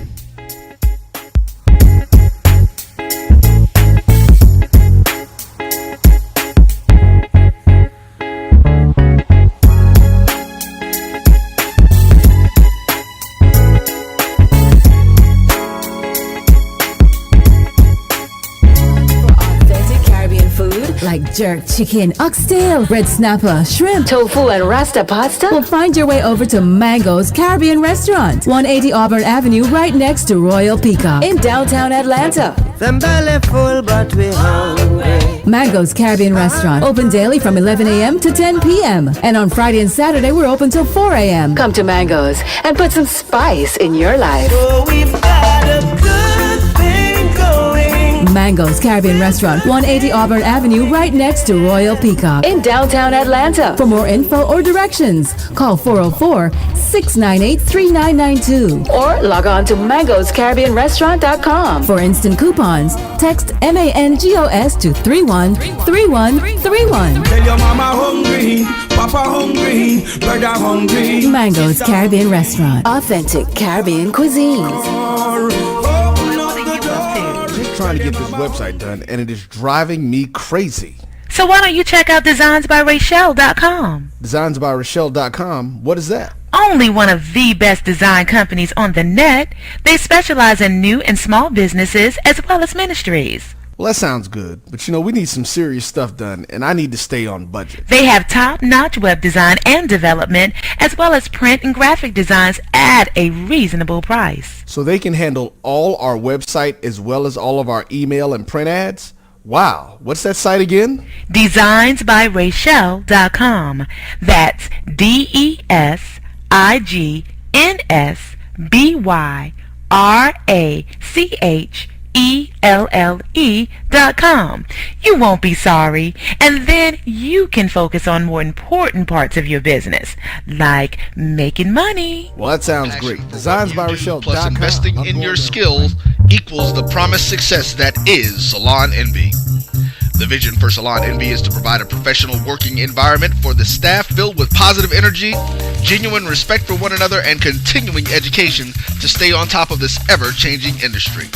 Speaker 4: Like jerk chicken, oxtail, red snapper, shrimp, tofu, and rasta pasta? Well, find your way over to Mango's Caribbean Restaurant, 180 Auburn Avenue, right next to Royal Peacock in downtown Atlanta.
Speaker 11: Them belly full, but we hungry.
Speaker 4: Mango's Caribbean Restaurant, open daily from 11 a.m. to 10 p.m. And on Friday and Saturday, we're open till 4 a.m. Come to Mango's and put some spice in your life.
Speaker 11: So we've got a good thing going.
Speaker 4: Mango's Caribbean Restaurant, 180 Auburn Avenue, right next to Royal Peacock in downtown Atlanta. For more info or directions, call 404-698-3992 or log on to mangoscaribbeanrestaurant.com. For instant coupons, text MANGOS to 313131.
Speaker 5: Tell your mama hungry, papa hungry, brother hungry.
Speaker 4: Mango's Caribbean Restaurant, authentic Caribbean cuisines.
Speaker 6: Trying to get this website done, and it is driving me crazy.
Speaker 7: So why don't you check out designsbyRachelle.com?
Speaker 6: DesignsbyRachelle.com? What is that?
Speaker 7: Only one of the best design companies on the net. They specialize in new and small businesses as well as ministries.
Speaker 6: Well, that sounds good, but we need some serious stuff done, and I need to stay on budget.
Speaker 7: They have top-notch web design and development, as well as print and graphic designs at a reasonable price.
Speaker 6: So they can handle all our website as well as all of our email and print ads? Wow, what's that site again?
Speaker 7: Designsbyrachelle.com. That's DESIGNSBYRACHELLE.com. You won't be sorry, and then you can focus on more important parts of your business, like making money.
Speaker 6: Well, that sounds great. Designsbyrachelle.com.
Speaker 8: Plus investing in your skills equals the promised success that is Salon Envy. The vision for Salon Envy is to provide a professional working environment for the staff filled with positive energy, genuine respect for one another, and continuing education to stay on top of this ever-changing industry.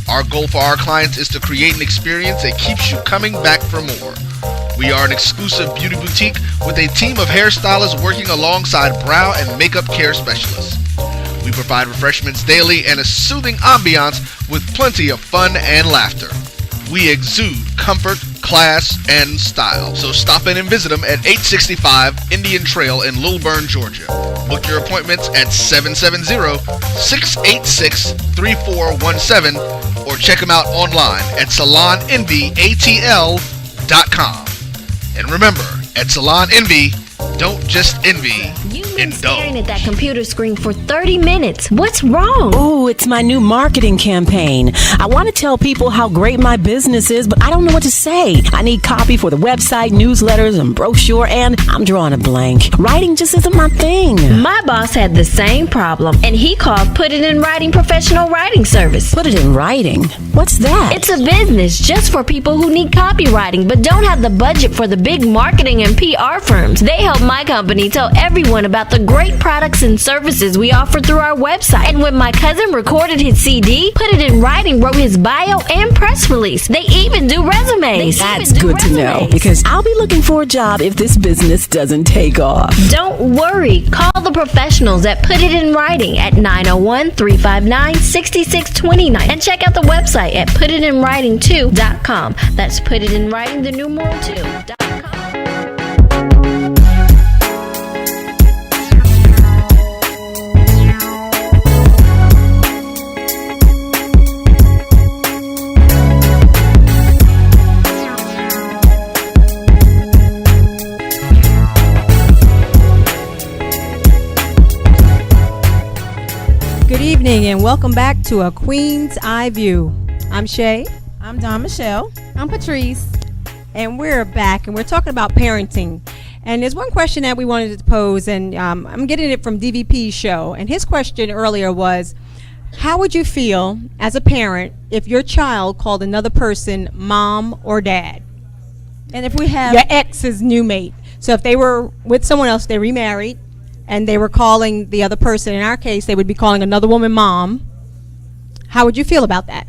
Speaker 8: Our goal for our clients is to create an experience that keeps you coming back for more. We are an exclusive beauty boutique with a team of hairstylists working alongside brow and makeup care specialists. We provide refreshments daily and a soothing ambiance with plenty of fun and laughter. We exude comfort, class, and style. So stop in and visit them at 865 Indian Trail in Lilburn, Georgia. Book your appointments at 770-686-3417 or check them out online at salonenvyatl.com. And remember, at Salon Envy, don't just envy,
Speaker 9: You've been
Speaker 8: indulge.
Speaker 9: staring at that computer screen for 30 minutes. What's wrong?
Speaker 10: Oh, it's my new marketing campaign. I want to tell people how great my business is, but I don't know what to say. I need copy for the website, newsletters, and brochure, and I'm drawing a blank. Writing just isn't my thing.
Speaker 9: My boss had the same problem, and he called Put It in Writing Professional Writing Service.
Speaker 10: Put it in writing? What's that?
Speaker 9: It's a business just for people who need copywriting but don't have the budget for the big marketing and PR firms. They help my company tell everyone about the great products and services we offer through our website. And when my cousin recorded his CD, Put It in Writing wrote his bio and press release. They even do resumes.
Speaker 10: That's good to know, because I'll be looking for a job if this business doesn't take off.
Speaker 9: Don't worry. Call the professionals at Put It in Writing at 901-359-6629 and check out the website at putitinwriting2.com. That's Put It in Writing, the numeral 2.com.
Speaker 1: morning and welcome back to A Queen's Eye View. I'm Shay.
Speaker 3: I'm Don Michelle.
Speaker 2: I'm Patrice.
Speaker 1: And we're back and we're talking about parenting. And there's one question that we wanted to pose, and I'm getting it from DVP's show. And his question earlier was, how would you feel as a parent if your child called another person mom or dad?
Speaker 3: And if we have
Speaker 1: your ex's new mate. So if they were with someone else, they remarried, and they were calling the other person, in our case, they would be calling another woman mom. How would you feel about that?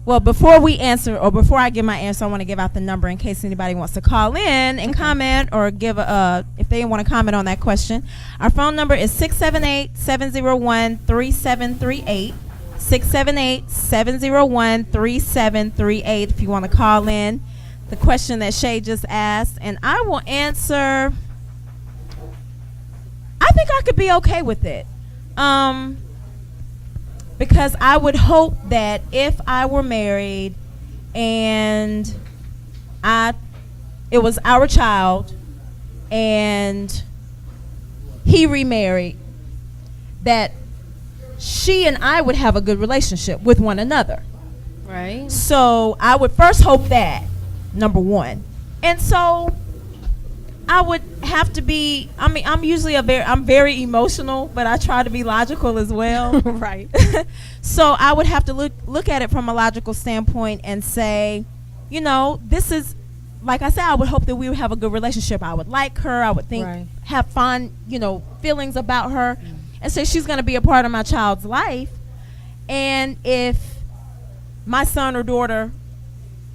Speaker 3: Well, before we answer, or before I give my answer, I want to give out the number in case anybody wants to call in and comment, or give if they want to comment on that question. Our phone number is 678-701-3738. 678-701-3738 if you want to call in the question that Shay just asked, and I will answer. I think I could be okay with it. Because I would hope that if I were married and it was our child and he remarried, that she and I would have a good relationship with one another.
Speaker 2: Right.
Speaker 3: So I would first hope that, number one. And so I would have to be, I mean, I'm usually I'm very emotional, but I try to be logical as well.
Speaker 1: Right.
Speaker 3: So I would have to look at it from a logical standpoint and say, you know, this is, like I said, I would hope that we would have a good relationship. I would like her. I would think, have fun, feelings about her. And so she's going to be a part of my child's life. And if my son or daughter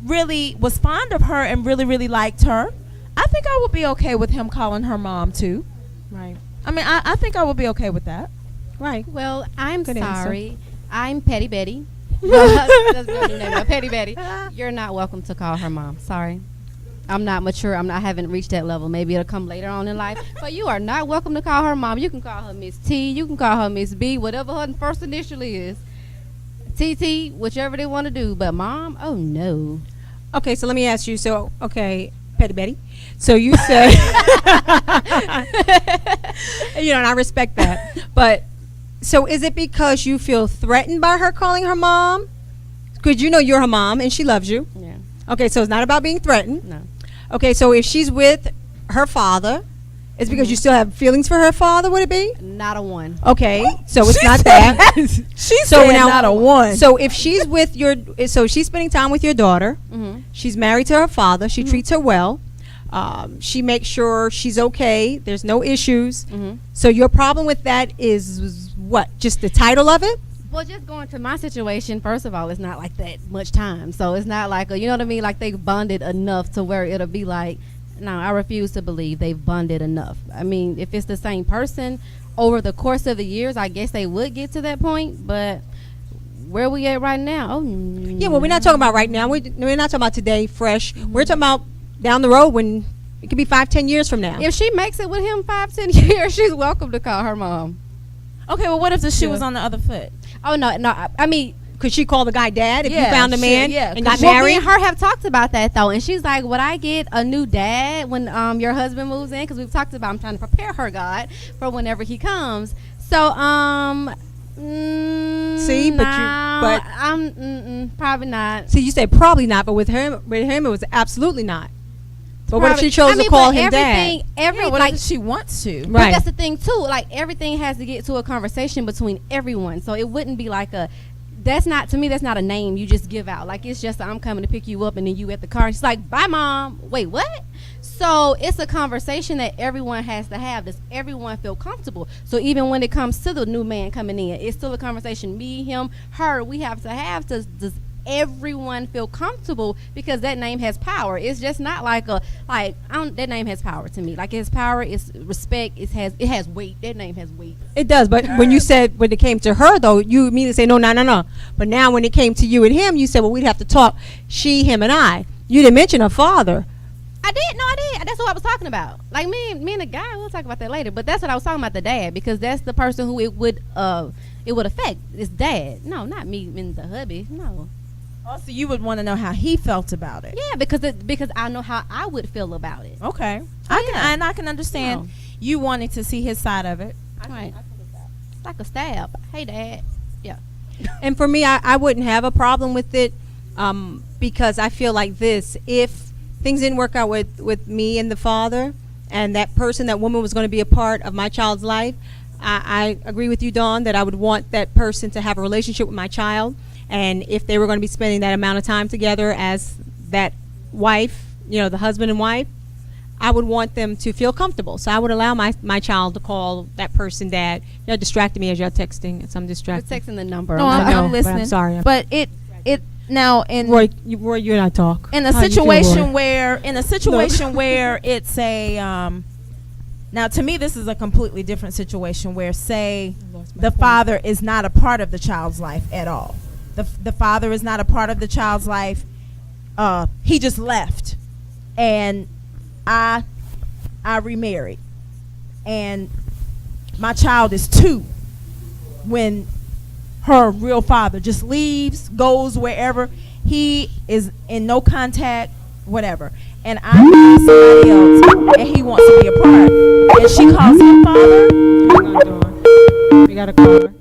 Speaker 3: really was fond of her and really, really liked her, I think I would be okay with him calling her mom too.
Speaker 1: Right.
Speaker 3: I mean, I think I would be okay with that.
Speaker 1: Right.
Speaker 2: Well, I'm
Speaker 1: Good
Speaker 2: sorry.
Speaker 1: answer.
Speaker 2: I'm Petty Betty. That's my new name, Petty Betty. You're not welcome to call her mom. Sorry. I'm not mature. I haven't reached that level. Maybe it'll come later on in life. But you are not welcome to call her mom. You can call her Miss T. You can call her Miss B. Whatever her first initial is. TT, whichever they want to do. But mom, oh no.
Speaker 1: Okay, so let me ask you. So, okay, Petty Betty. So you said, and I respect that. But so is it because you feel threatened by her calling her mom? Because you're her mom and she loves you.
Speaker 2: Yeah.
Speaker 1: Okay, so it's not about being threatened.
Speaker 2: No.
Speaker 1: Okay, so if she's with her father, it's because you still have feelings for her father, would it be?
Speaker 2: Not a one.
Speaker 1: Okay, so it's not that.
Speaker 3: She said not a one.
Speaker 1: So if she's with so she's spending time with your daughter.
Speaker 2: Mm-hmm.
Speaker 1: She's married to her father. She treats her well. She makes sure she's okay. There's no issues.
Speaker 2: Mm-hmm.
Speaker 1: So your problem with that is what? Just the title of it?
Speaker 2: Well, just going to my situation, first of all, it's not like that much time. So it's not like, you know what I mean? Like they've bonded enough to where it'll be like, no, I refuse to believe they've bonded enough. I mean, if it's the same person over the course of the years, I guess they would get to that point. But where we at right now?
Speaker 1: Yeah, well, we're not talking about right now. We're not talking about today, fresh. Mm-hmm. We're talking about down the road when it could be 5-10 years from now.
Speaker 2: If she makes it with him 5-10 years, she's welcome to call her mom.
Speaker 3: Okay, well, what if the shoe was on the other foot?
Speaker 2: Oh, no. I mean,
Speaker 1: could she call the guy dad if you found a man and got
Speaker 2: well,
Speaker 1: married?
Speaker 2: me and her have talked about that, though. And she's like, would I get a new dad when your husband moves in? Because we've talked about, I'm trying to prepare her, God, for whenever he comes. So,
Speaker 1: see,
Speaker 2: no,
Speaker 1: but
Speaker 2: I'm probably not.
Speaker 1: See, you say probably not, but with him, it was absolutely not. But what if she chose to call him dad?
Speaker 3: Like she wants to.
Speaker 2: But
Speaker 1: Right.
Speaker 2: that's the thing too. Like everything has to get to a conversation between everyone. So it wouldn't be like that's not a name you just give out. Like it's just I'm coming to pick you up and then you at the car and she's like, bye mom. Wait, what? So it's a conversation that everyone has to have. Does everyone feel comfortable? So even when it comes to the new man coming in, it's still a conversation. Me, him, her, we have to have to does everyone feel comfortable, because that name has power. It's just not like that name has power to me. Like it has power, it's respect, it has weight. That name has weight.
Speaker 1: It does, but when you said when it came to her though, you immediately say no. But now when it came to you and him, you said, well, we'd have to talk, she, him, and I. You didn't mention her father.
Speaker 2: I did. That's what I was talking about. Like me and the guy, we'll talk about that later. But that's what I was talking about, the dad, because that's the person who it would affect. It's dad. No, not me and the hubby. No.
Speaker 3: Also, you would want to know how he felt about it.
Speaker 2: Yeah, because I know how I would feel about it.
Speaker 3: Okay, I can understand you wanting to see his side of it.
Speaker 2: Right. like a stab. Hey, Dad. Yeah.
Speaker 1: And for me, I wouldn't have a problem with it, because I feel like this: if things didn't work out with me and the father, and that person, that woman, was going to be a part of my child's life, I agree with you, Dawn, that I would want that person to have a relationship with my child. And if they were going to be spending that amount of time together as that wife, the husband and wife, I would want them to feel comfortable. So I would allow my child to call that person dad. You're distracting me as you're texting. So I'm distracted.
Speaker 2: You're texting the number.
Speaker 3: No, I'm listening.
Speaker 1: I'm sorry.
Speaker 3: But it now in
Speaker 1: Roy, you and I talk.
Speaker 3: In a situation where it's a now to me this is a completely different situation where, say, the father is not a part of the child's life at all. The father is not a part of the child's life. He just left, and I remarried, and my child is 2 when her real father just leaves, goes wherever. He is in no contact, whatever. And I marry somebody else, and he wants to be a part. And she calls him father.
Speaker 1: Hang on, Dawn. We got a caller.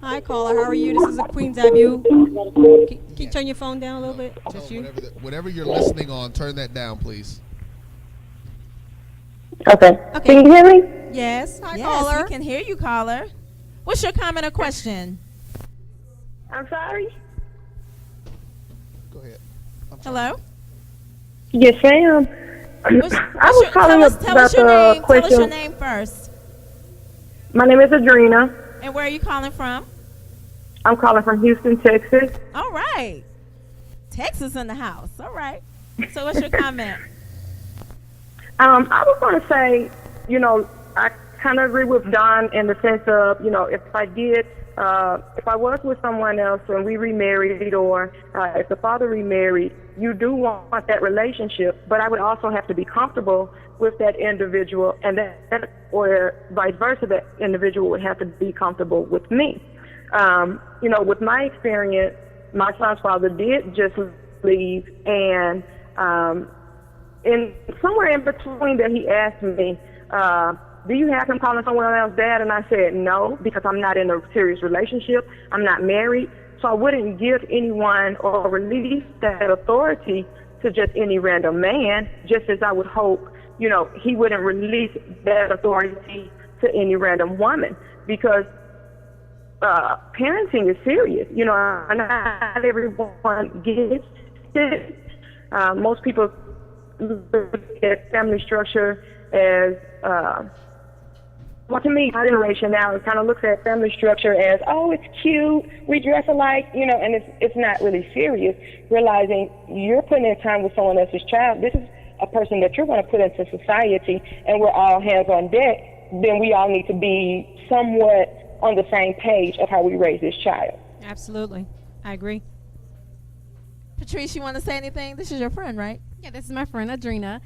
Speaker 1: Hi, caller. How are you? This is a Queen's Avenue. Can you turn your phone down a little bit? Just you.
Speaker 6: Whatever you're listening on, turn that down, please.
Speaker 12: Okay. Can you hear me?
Speaker 1: Yes. Hi,
Speaker 3: Yes,
Speaker 1: caller.
Speaker 3: we can hear you, caller. What's your comment or question?
Speaker 12: I'm sorry?
Speaker 6: Go ahead.
Speaker 3: Hello?
Speaker 12: Yes, ma'am. I was calling about the question.
Speaker 3: Tell us your name first.
Speaker 12: My name is Adrena.
Speaker 3: And where are you calling from?
Speaker 12: I'm calling from Houston, Texas.
Speaker 3: All right. Texas in the house. All right. So what's your comment?
Speaker 12: I was going to say, I kind of agree with Don in the sense of, if I was with someone else and we remarried, or if the father remarried, you do want that relationship, but I would also have to be comfortable with that individual, and that, or vice versa, that individual would have to be comfortable with me. With my experience, my son's father did just leave, and in somewhere in between that, he asked me, do you have him calling someone else dad? And I said no, because I'm not in a serious relationship. I'm not married. So I wouldn't give anyone or release that authority to just any random man, just as I would hope, he wouldn't release that authority to any random woman, because parenting is serious. Not everyone gets it. Most people look at family structure as well, to me, my generation now, it kind of looks at family structure as, oh, it's cute, we dress alike, and it's not really serious. Realizing you're putting in time with someone else's child, this is a person that you're going to put into society, and we're all hands on deck, then we all need to be somewhat on the same page of how we raise this child.
Speaker 1: Absolutely. I agree.
Speaker 3: Patrice, you want to say anything? This is your friend, right?
Speaker 2: Yeah, this is my friend Adrena.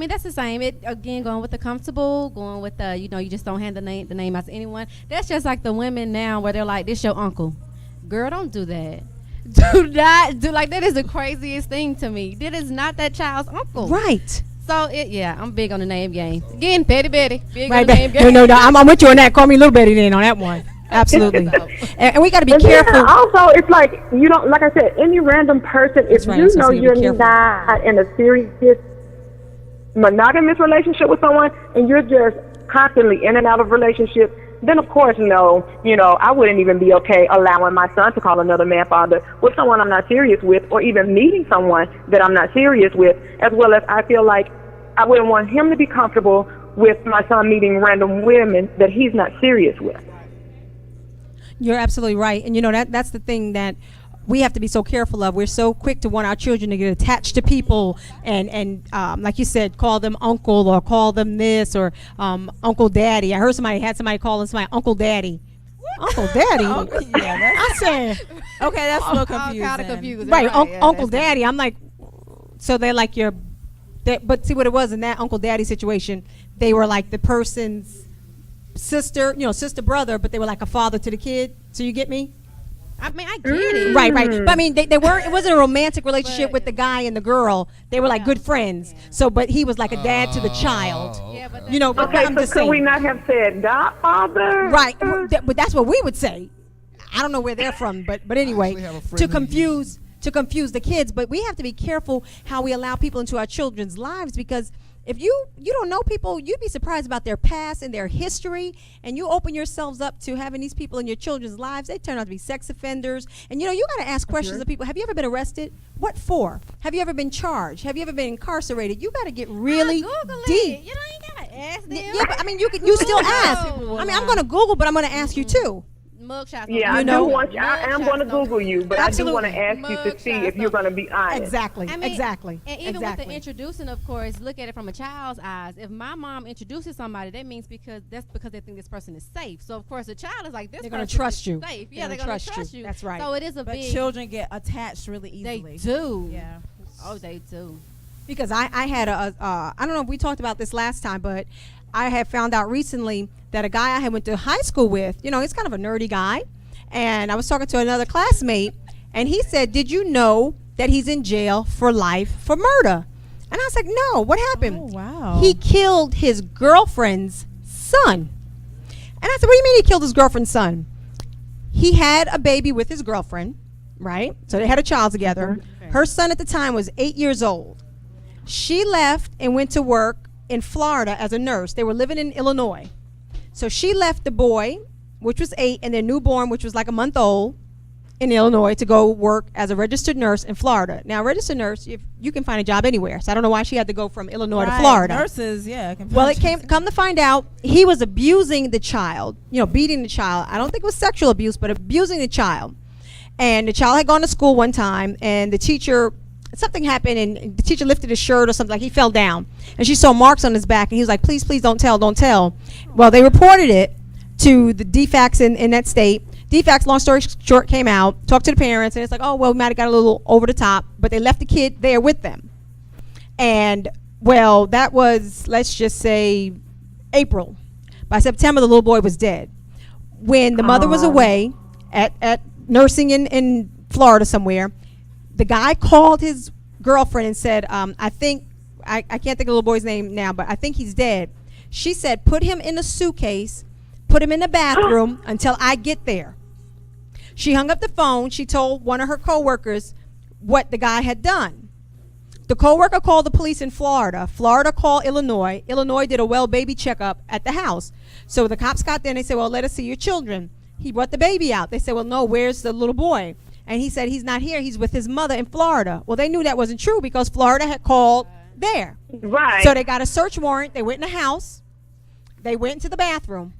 Speaker 2: That's the same. It again, going with the comfortable, going with the you just don't hand the name out to anyone. That's just like the women now where they're like, this your uncle. Girl, don't do that. Do not do that is the craziest thing to me. That is not that child's uncle.
Speaker 1: Right.
Speaker 2: So I'm big on the name game. Again, Betty. Big
Speaker 1: Right.
Speaker 2: on the name game.
Speaker 1: No, I'm with you on that. Call me Little Betty then on that one. Absolutely. and we got to be careful.
Speaker 12: Then also, it's like, like I said, any random person, if
Speaker 1: right,
Speaker 12: you know you're not in a serious monogamous relationship with someone, and you're just constantly in and out of relationships, then of course, no, I wouldn't even be okay allowing my son to call another man father with someone I'm not serious with, or even meeting someone that I'm not serious with, as well as I feel like I wouldn't want him to be comfortable with my son meeting random women that he's not serious with.
Speaker 1: You're absolutely right. And that's the thing that we have to be so careful of. We're so quick to want our children to get attached to people and like you said, call them uncle or call them this or Uncle Daddy. I heard somebody calling somebody Uncle Daddy. Uncle Daddy? I said.
Speaker 3: Okay, that's a little confusing.
Speaker 2: Kind of confusing.
Speaker 1: Right,
Speaker 2: Yeah,
Speaker 1: Uncle Daddy. I'm like, so they're like but see what it was in that Uncle Daddy situation, they were like the person's sister, sister, brother, but they were like a father to the kid. So you get me?
Speaker 2: I mean, I get it.
Speaker 1: Right. But I mean, they weren't. It wasn't a romantic relationship with the guy and the girl. They were like good friends. So, but he was like a dad to the child.
Speaker 2: Yeah, but
Speaker 1: You know.
Speaker 12: Okay,
Speaker 1: I'm
Speaker 12: so
Speaker 1: just
Speaker 12: could
Speaker 1: saying.
Speaker 12: we not have said godfather?
Speaker 1: Right. But that's what we would say. I don't know where they're from, but anyway, to confuse the kids. But we have to be careful how we allow people into our children's lives, because if you don't know people, you'd be surprised about their past and their history, and you open yourselves up to having these people in your children's lives. They turn out to be sex offenders, and you got to ask questions of people. Have you ever been arrested? What for? Have you ever been charged? Have you ever been incarcerated? You got to get really deep.
Speaker 2: You ain't gotta ask them.
Speaker 1: Yeah, but I mean, you still ask. I mean, I'm going to Google, but I'm going to ask you too.
Speaker 2: Mugshots.
Speaker 12: Yeah, I am going to Google you, but
Speaker 1: Absolutely.
Speaker 12: I do want to ask you to see if you're going to be honest.
Speaker 1: Exactly.
Speaker 2: I mean,
Speaker 1: exactly.
Speaker 2: And even with the introducing, of course, look at it from a child's eyes. If my mom introduces somebody, that means because they think this person is safe. So of course the child is like, this
Speaker 1: They're
Speaker 2: person
Speaker 1: going to trust
Speaker 2: is
Speaker 1: you.
Speaker 2: safe.
Speaker 1: They're
Speaker 2: Yeah, they're going to trust you.
Speaker 1: That's right.
Speaker 2: So it is a
Speaker 3: But
Speaker 2: big.
Speaker 3: children get attached really easily.
Speaker 2: They do.
Speaker 3: Yeah.
Speaker 2: Oh, they do.
Speaker 1: Because I had I don't know if we talked about this last time, but I had found out recently that a guy I had went to high school with, he's kind of a nerdy guy. And I was talking to another classmate, and he said, did you know that he's in jail for life for murder? And I was like, no, what happened?
Speaker 3: Oh, wow.
Speaker 1: He killed his girlfriend's son. And I said, what do you mean he killed his girlfriend's son? He had a baby with his girlfriend, right? So they had a child together.
Speaker 2: Okay.
Speaker 1: Her son at the time was 8 years old. She left and went to work in Florida as a nurse. They were living in Illinois. So she left the boy, which was 8, and their newborn, which was like a month old, in Illinois to go work as a registered nurse in Florida. Now, a registered nurse, you can find a job anywhere. So I don't know why she had to go from Illinois to Florida.
Speaker 3: Nurses, yeah.
Speaker 1: Well, come to find out, he was abusing the child, beating the child. I don't think it was sexual abuse, but abusing the child. And the child had gone to school one time, and the teacher, something happened, and the teacher lifted his shirt or something, like he fell down. And she saw marks on his back, and he was like, please, please don't tell, don't tell. Well, they reported it to the DFACS in that state. DFACS, long story short, came out, talked to the parents, and it's like, oh, well, we might have got a little over the top, but they left the kid there with them. And, well, that was, let's just say, April. By September, the little boy was dead. When the mother was away at nursing in Florida somewhere, the guy called his girlfriend and said, I can't think of the little boy's name now, but I think he's dead. She said, put him in a suitcase, put him in the bathroom until I get there. She hung up the phone. She told one of her coworkers what the guy had done. The coworker called the police in Florida. Florida called Illinois. Illinois did a well baby checkup at the house. So the cops got there and they said, well, let us see your children. He brought the baby out. They said, well, no, where's the little boy? And he said, he's not here. He's with his mother in Florida. Well, they knew that wasn't true because Florida had called there.
Speaker 12: Right.
Speaker 1: So they got a search warrant. They went in the house. They went into the bathroom.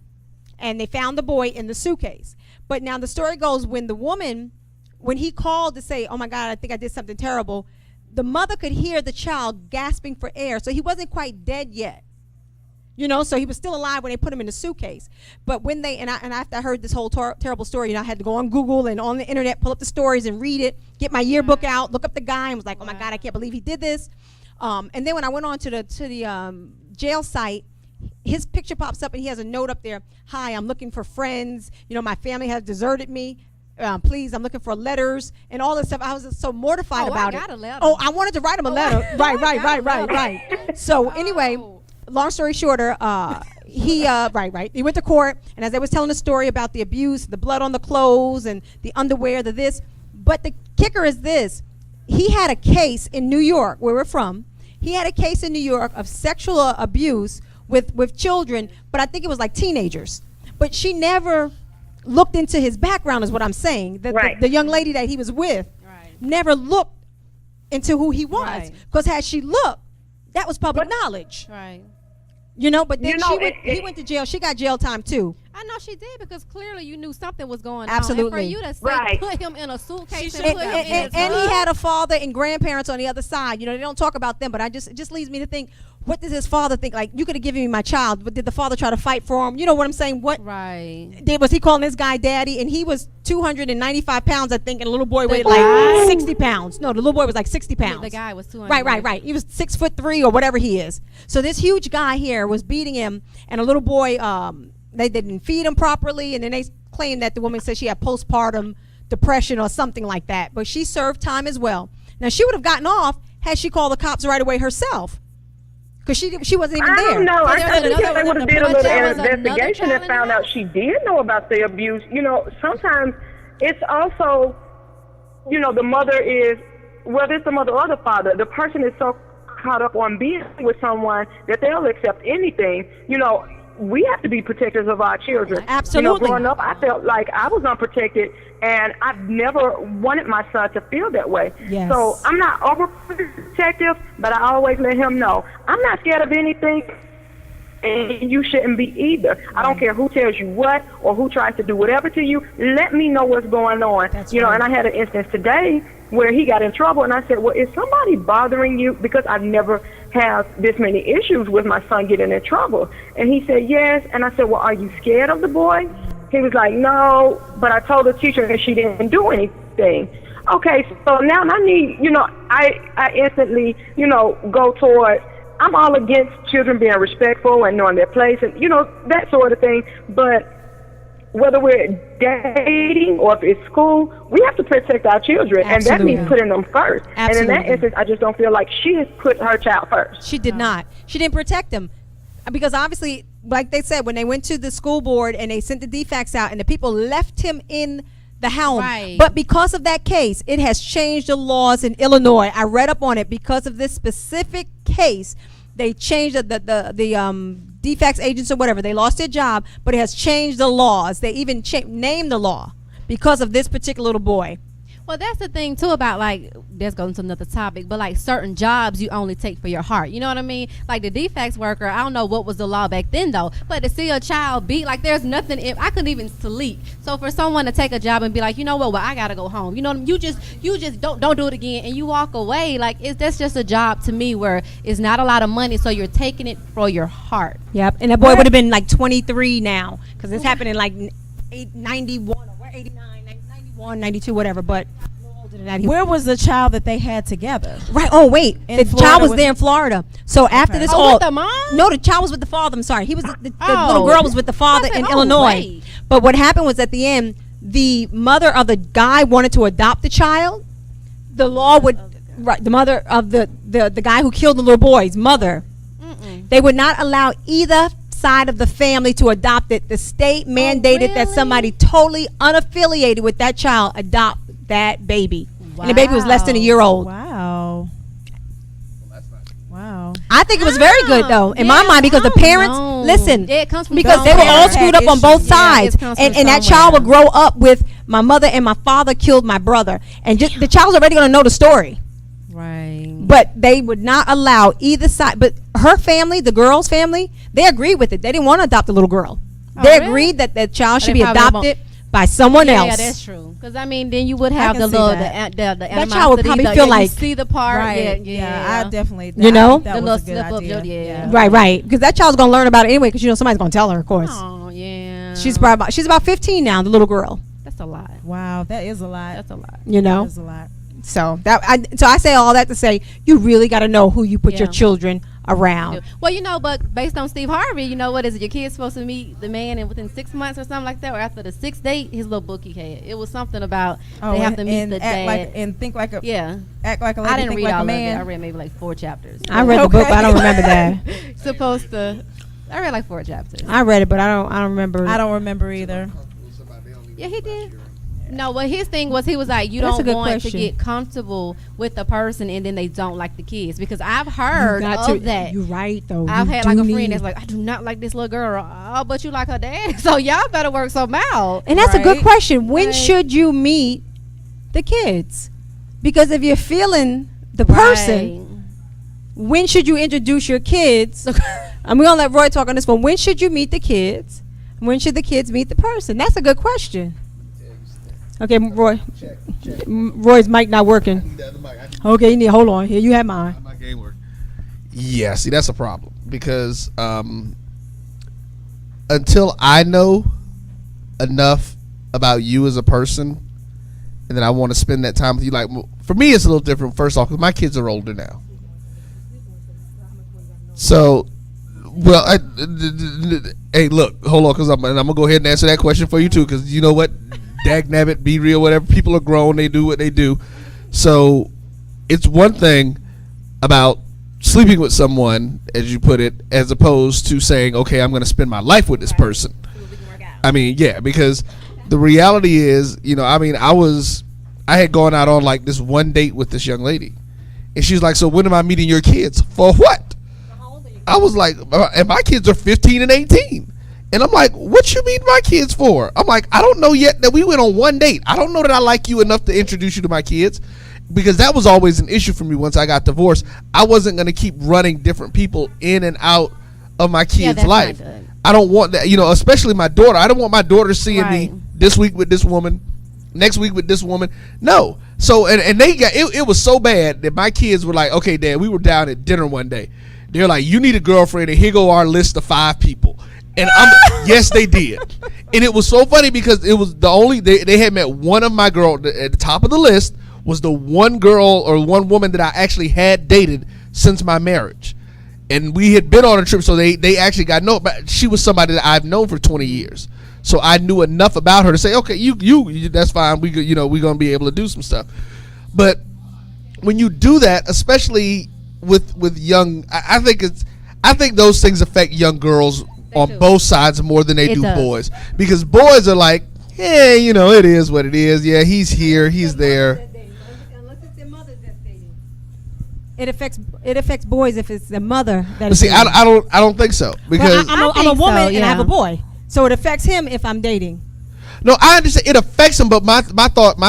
Speaker 1: And they found the boy in the suitcase. But now the story goes, when he called to say, oh my God, I think I did something terrible, the mother could hear the child gasping for air. So he wasn't quite dead yet. So he was still alive when they put him in the suitcase. But when after I heard this whole terrible story, I had to go on Google and on the internet, pull up the stories and read it, get my yearbook out, look up the guy, and was like, oh my God, I can't believe he did this. And then when I went on to the jail site, his picture pops up and he has a note up there. Hi, I'm looking for friends. My family has deserted me. Please, I'm looking for letters and all this stuff. I was just so mortified about it.
Speaker 2: A letter.
Speaker 1: Oh, I wanted to write him a letter. Right. So anyway, long story shorter, he went to court, and as they was telling the story about the abuse, the blood on the clothes and the underwear, the this. But the kicker is this: he had a case in New York, where we're from. He had a case in New York of sexual abuse with children, but I think it was like teenagers. But she never looked into his background, is what I'm saying. The young lady that he was with never looked into who he was. Because had she looked, that was public knowledge.
Speaker 2: Right.
Speaker 1: But then he went to jail. She got jail time too.
Speaker 2: I know she did, because clearly you knew something was going
Speaker 1: Absolutely.
Speaker 2: on. And for you to say, put him in a suitcase and put him in a
Speaker 1: and he had a father and grandparents on the other side. They don't talk about them, but it just leads me to think, what does his father think? Like, you could have given me my child, but did the father try to fight for him? You know what I'm saying? What was he calling this guy daddy? And he was 295 pounds, I think, and the little boy weighed like 60 pounds. No, the little boy was like 60 pounds.
Speaker 2: The guy was 200.
Speaker 1: Right. He was 6'3" or whatever he is. So this huge guy here was beating him, and a little boy, they didn't feed him properly, and then they claimed that the woman said she had postpartum depression or something like that. But she served time as well. Now, she would have gotten off had she called the cops right away herself. Because she wasn't even there.
Speaker 12: I don't know.
Speaker 2: So
Speaker 12: I
Speaker 2: there was
Speaker 12: think
Speaker 2: another-
Speaker 12: they would have
Speaker 2: there
Speaker 12: did a
Speaker 2: was
Speaker 12: little
Speaker 2: another
Speaker 12: investigation and
Speaker 2: child
Speaker 12: found out she did know about the abuse. You know, sometimes it's also, you know, the mother is, whether it's the mother or the father, the person is so caught up on being with someone that they'll accept anything. You know, we have to be protectors of our children.
Speaker 1: Absolutely.
Speaker 12: You know, growing up, I felt like I was unprotected, and I've never wanted my son to feel that way.
Speaker 1: Yes.
Speaker 12: So I'm not overprotective, but I always let him know I'm not scared of anything, and you shouldn't be either. I don't care who tells you what or who tries to do whatever to you. Let me know what's going on. You know, and I had an instance today where he got in trouble, and I said, well, is somebody bothering you? Because I've never had this many issues with my son getting in trouble. And he said, yes. And I said, well, are you scared of the boy? He was like, no, but I told the teacher and she didn't do anything. Okay, so now I need, you know, I instantly, you know, go toward, I'm all against children being respectful and knowing their place and, you know, that sort of thing. But whether we're dating or if it's school, we have to protect our children.
Speaker 1: Absolutely.
Speaker 12: And that means putting them first.
Speaker 1: Absolutely.
Speaker 12: And in that instance, I just don't feel like she has put her child first.
Speaker 1: She did not. She didn't protect him. Because obviously, like they said, when they went to the school board and they sent the defects out and the people left him in the home.
Speaker 2: Right.
Speaker 1: But because of that case, it has changed the laws in Illinois. I read up on it. Because of this specific case, they changed the defects agents or whatever. They lost their job, but it has changed the laws. They even named the law because of this particular little boy.
Speaker 2: Well, that's the thing too about, like, this goes into another topic, but like certain jobs you only take for your heart. You know what I mean? Like the defects worker, I don't know what was the law back then though, but to see a child beat, like there's nothing, I couldn't even sleep. So for someone to take a job and be like, you know what, well, I gotta go home. You know what I mean? You just don't do it again and you walk away. Like that's just a job to me where it's not a lot of money, so you're taking it for your heart.
Speaker 1: Yep. And that boy would have been like 23 now because this happened in like 91 or 89. 92, whatever, but a little older than that.
Speaker 3: Where was the child that they had together?
Speaker 1: Right. Oh, wait.
Speaker 3: In
Speaker 1: The
Speaker 3: Florida
Speaker 1: child was
Speaker 3: with-
Speaker 1: there in Florida. So after this
Speaker 2: Oh,
Speaker 1: all,
Speaker 2: with the mom?
Speaker 1: no, the child was with the father. I'm sorry. He was the
Speaker 2: Oh.
Speaker 1: little girl was with the father
Speaker 2: I said,
Speaker 1: in
Speaker 2: oh,
Speaker 1: Illinois.
Speaker 2: wait.
Speaker 1: But what happened was at the end, the mother of the guy wanted to adopt the child. The law would, right, the mother of the guy who killed the little boy's mother, they would not allow either side of the family to adopt it. The state mandated that somebody totally unaffiliated with that child adopt that baby. And the baby was less than a year old.
Speaker 3: Wow. Wow.
Speaker 1: I think it was very good though in my mind because the parents listen
Speaker 2: Yeah, it comes from
Speaker 1: because they were all
Speaker 3: parents
Speaker 1: screwed
Speaker 3: had
Speaker 1: up on both
Speaker 3: issues. Yeah,
Speaker 1: sides
Speaker 2: it comes from
Speaker 1: and that child
Speaker 2: somewhere.
Speaker 1: would grow up with my mother and my father killed my brother and just the child's already going to know the story.
Speaker 2: Right.
Speaker 1: But they would not allow either side. But her family, the girl's family, they agreed with it. They didn't want to adopt a little girl. They
Speaker 2: really?
Speaker 1: agreed that the child should
Speaker 2: They
Speaker 1: be
Speaker 2: probably
Speaker 1: adopted by someone else.
Speaker 2: Yeah, that's true. Because I mean, then you would have
Speaker 3: can
Speaker 2: the
Speaker 3: see
Speaker 2: little
Speaker 3: that.
Speaker 2: the
Speaker 1: That child would probably feel
Speaker 2: you
Speaker 1: like-
Speaker 2: see the part.
Speaker 3: Right.
Speaker 2: Yeah.
Speaker 3: I definitely.
Speaker 1: You know?
Speaker 3: that
Speaker 2: The
Speaker 3: was
Speaker 2: little
Speaker 3: a good
Speaker 2: slip up,
Speaker 3: idea.
Speaker 2: yeah.
Speaker 1: Right. Because that child's going to learn about it anyway because, somebody's going to tell her, of course.
Speaker 2: Oh yeah.
Speaker 1: She's about 15 now, the little girl.
Speaker 2: That's a lot.
Speaker 3: Wow, that is a lot.
Speaker 2: That's a lot.
Speaker 3: That is a lot.
Speaker 1: So I say all that to say you really got to know who you put your
Speaker 2: Yeah.
Speaker 1: children around.
Speaker 2: Well, but based on Steve Harvey, what is it? Your kid's supposed to meet the man and within 6 months or something like that, or after the 6th date, his little book he had. It was something about they have to meet
Speaker 3: and
Speaker 2: the
Speaker 3: act
Speaker 2: dad.
Speaker 3: like and think like a
Speaker 2: act
Speaker 3: like a lady.
Speaker 2: I didn't
Speaker 3: think
Speaker 2: read
Speaker 3: like
Speaker 2: all
Speaker 3: a
Speaker 2: of
Speaker 3: man.
Speaker 2: it. I read maybe like 4 chapters.
Speaker 1: I read the book, but I don't remember that.
Speaker 2: Supposed to. I read like 4 chapters.
Speaker 1: I read it, but I don't remember.
Speaker 3: I don't remember either.
Speaker 2: Yeah, he did. No, well, his thing was he was like, you
Speaker 1: That's a
Speaker 2: don't
Speaker 1: good
Speaker 2: want
Speaker 1: question.
Speaker 2: to get comfortable with the person and then they don't like the kids because I've heard of that.
Speaker 1: You're right, though.
Speaker 2: I've
Speaker 1: You
Speaker 2: had like
Speaker 1: do
Speaker 2: a friend
Speaker 1: need-
Speaker 2: that's like, I do not like this little girl. Oh, but you like her dad, so y'all better work something out.
Speaker 1: And that's a good
Speaker 3: Right.
Speaker 1: question. When
Speaker 2: Right.
Speaker 1: should you meet the kids? Because if you're feeling the person, when should you introduce your kids? And we're going to let Roy talk on this one. When should you meet the kids? When should the kids meet the person? That's a good question. Okay, Roy. Roy's mic not working. Okay, you need hold on. Here, you have mine.
Speaker 6: My game work. Yeah, see, that's a problem because until I know enough about you as a person, and then I want to spend that time with you. Like for me, it's a little different. First off, because my kids are older now. So, hey, look, hold on, because I'm gonna go ahead and answer that question for you too. Because you know what, dagnabbit, be real, whatever. People are grown, they do what they do. So it's one thing about sleeping with someone, as you put it, as opposed to saying, okay, I'm going to spend my life with this person. I mean, yeah, because the reality is, you know, I mean, I had gone out on like this one date with this young lady, and she's like, so when am I meeting your kids? For what? I was like, and my kids are 15 and 18. And I'm like, what you mean my kids for? I'm like, I don't know yet that we went on one date. I don't know that I like you enough to introduce you to my kids, because that was always an issue for me once I got divorced. I wasn't going to keep running different people in and out of my kids' life. I don't want that, you know, especially my daughter. I don't want my daughter seeing me this week with this woman, next week with this woman. No. So, and they got, it was so bad that my kids were like, okay, Dad, we were down at dinner one day. They're like, you need a girlfriend, and here go our list of 5 people. And yes, they did. And it was so funny because it was the only, they had met one of my girls at the top of the list was the one girl or one woman that I actually had dated since my marriage. And we had been on a trip, so they actually got know, but she was somebody that I've known for 20 years. So I knew enough about her to say, okay, you that's fine. We we're going to be able to do some stuff. But when you do that, especially with young, I think those things affect young girls on both sides more than they do boys, because boys are like, yeah, you know, it is what it is. Yeah, he's here, he's there.
Speaker 1: It affects boys if it's the mother that.
Speaker 6: But see, I don't think so, because
Speaker 1: I'm a woman and I have a boy, so it affects him if I'm dating.
Speaker 6: No, I understand it affects him, but my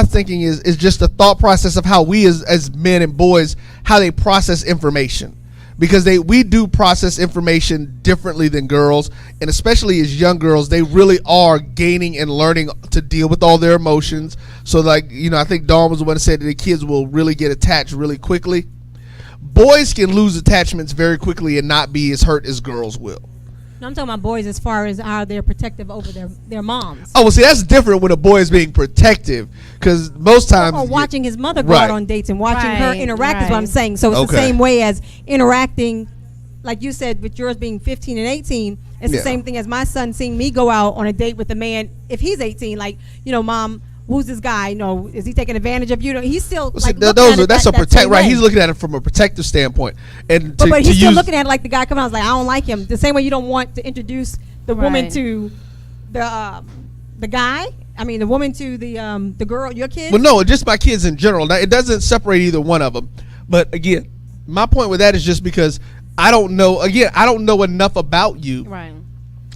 Speaker 6: thinking is just the thought process of how we as men and boys, how they process information, because we do process information differently than girls, and especially as young girls, they really are gaining and learning to deal with all their emotions. So, like, you know, I think Dawn was the one that said that the kids will really get attached really quickly. Boys can lose attachments very quickly and not be as hurt as girls will.
Speaker 1: No, I'm talking about boys as far as how they're protective over their moms.
Speaker 6: Oh, well, see, that's different when a boy is being protective, because most times...
Speaker 1: Or watching his mother go out on dates and watching her interact is what I'm saying. So it's the same way as interacting, like you said, with yours being 15 and 18. It's the same thing as my son seeing me go out on a date with a man if he's 18. Like, you know, Mom, who's this guy? You know, is he taking advantage of you? He's still like
Speaker 6: that's a protect, right? He's looking at it from a protective standpoint, and
Speaker 1: but he's still looking at it like the guy coming out. I was like, I don't like him. The same way you don't want to introduce the woman to the guy. I mean, the woman to the girl, your kid.
Speaker 6: Well, no, just my kids in general. It doesn't separate either one of them. But again, my point with that is just because I don't know. Again, I don't know enough about you,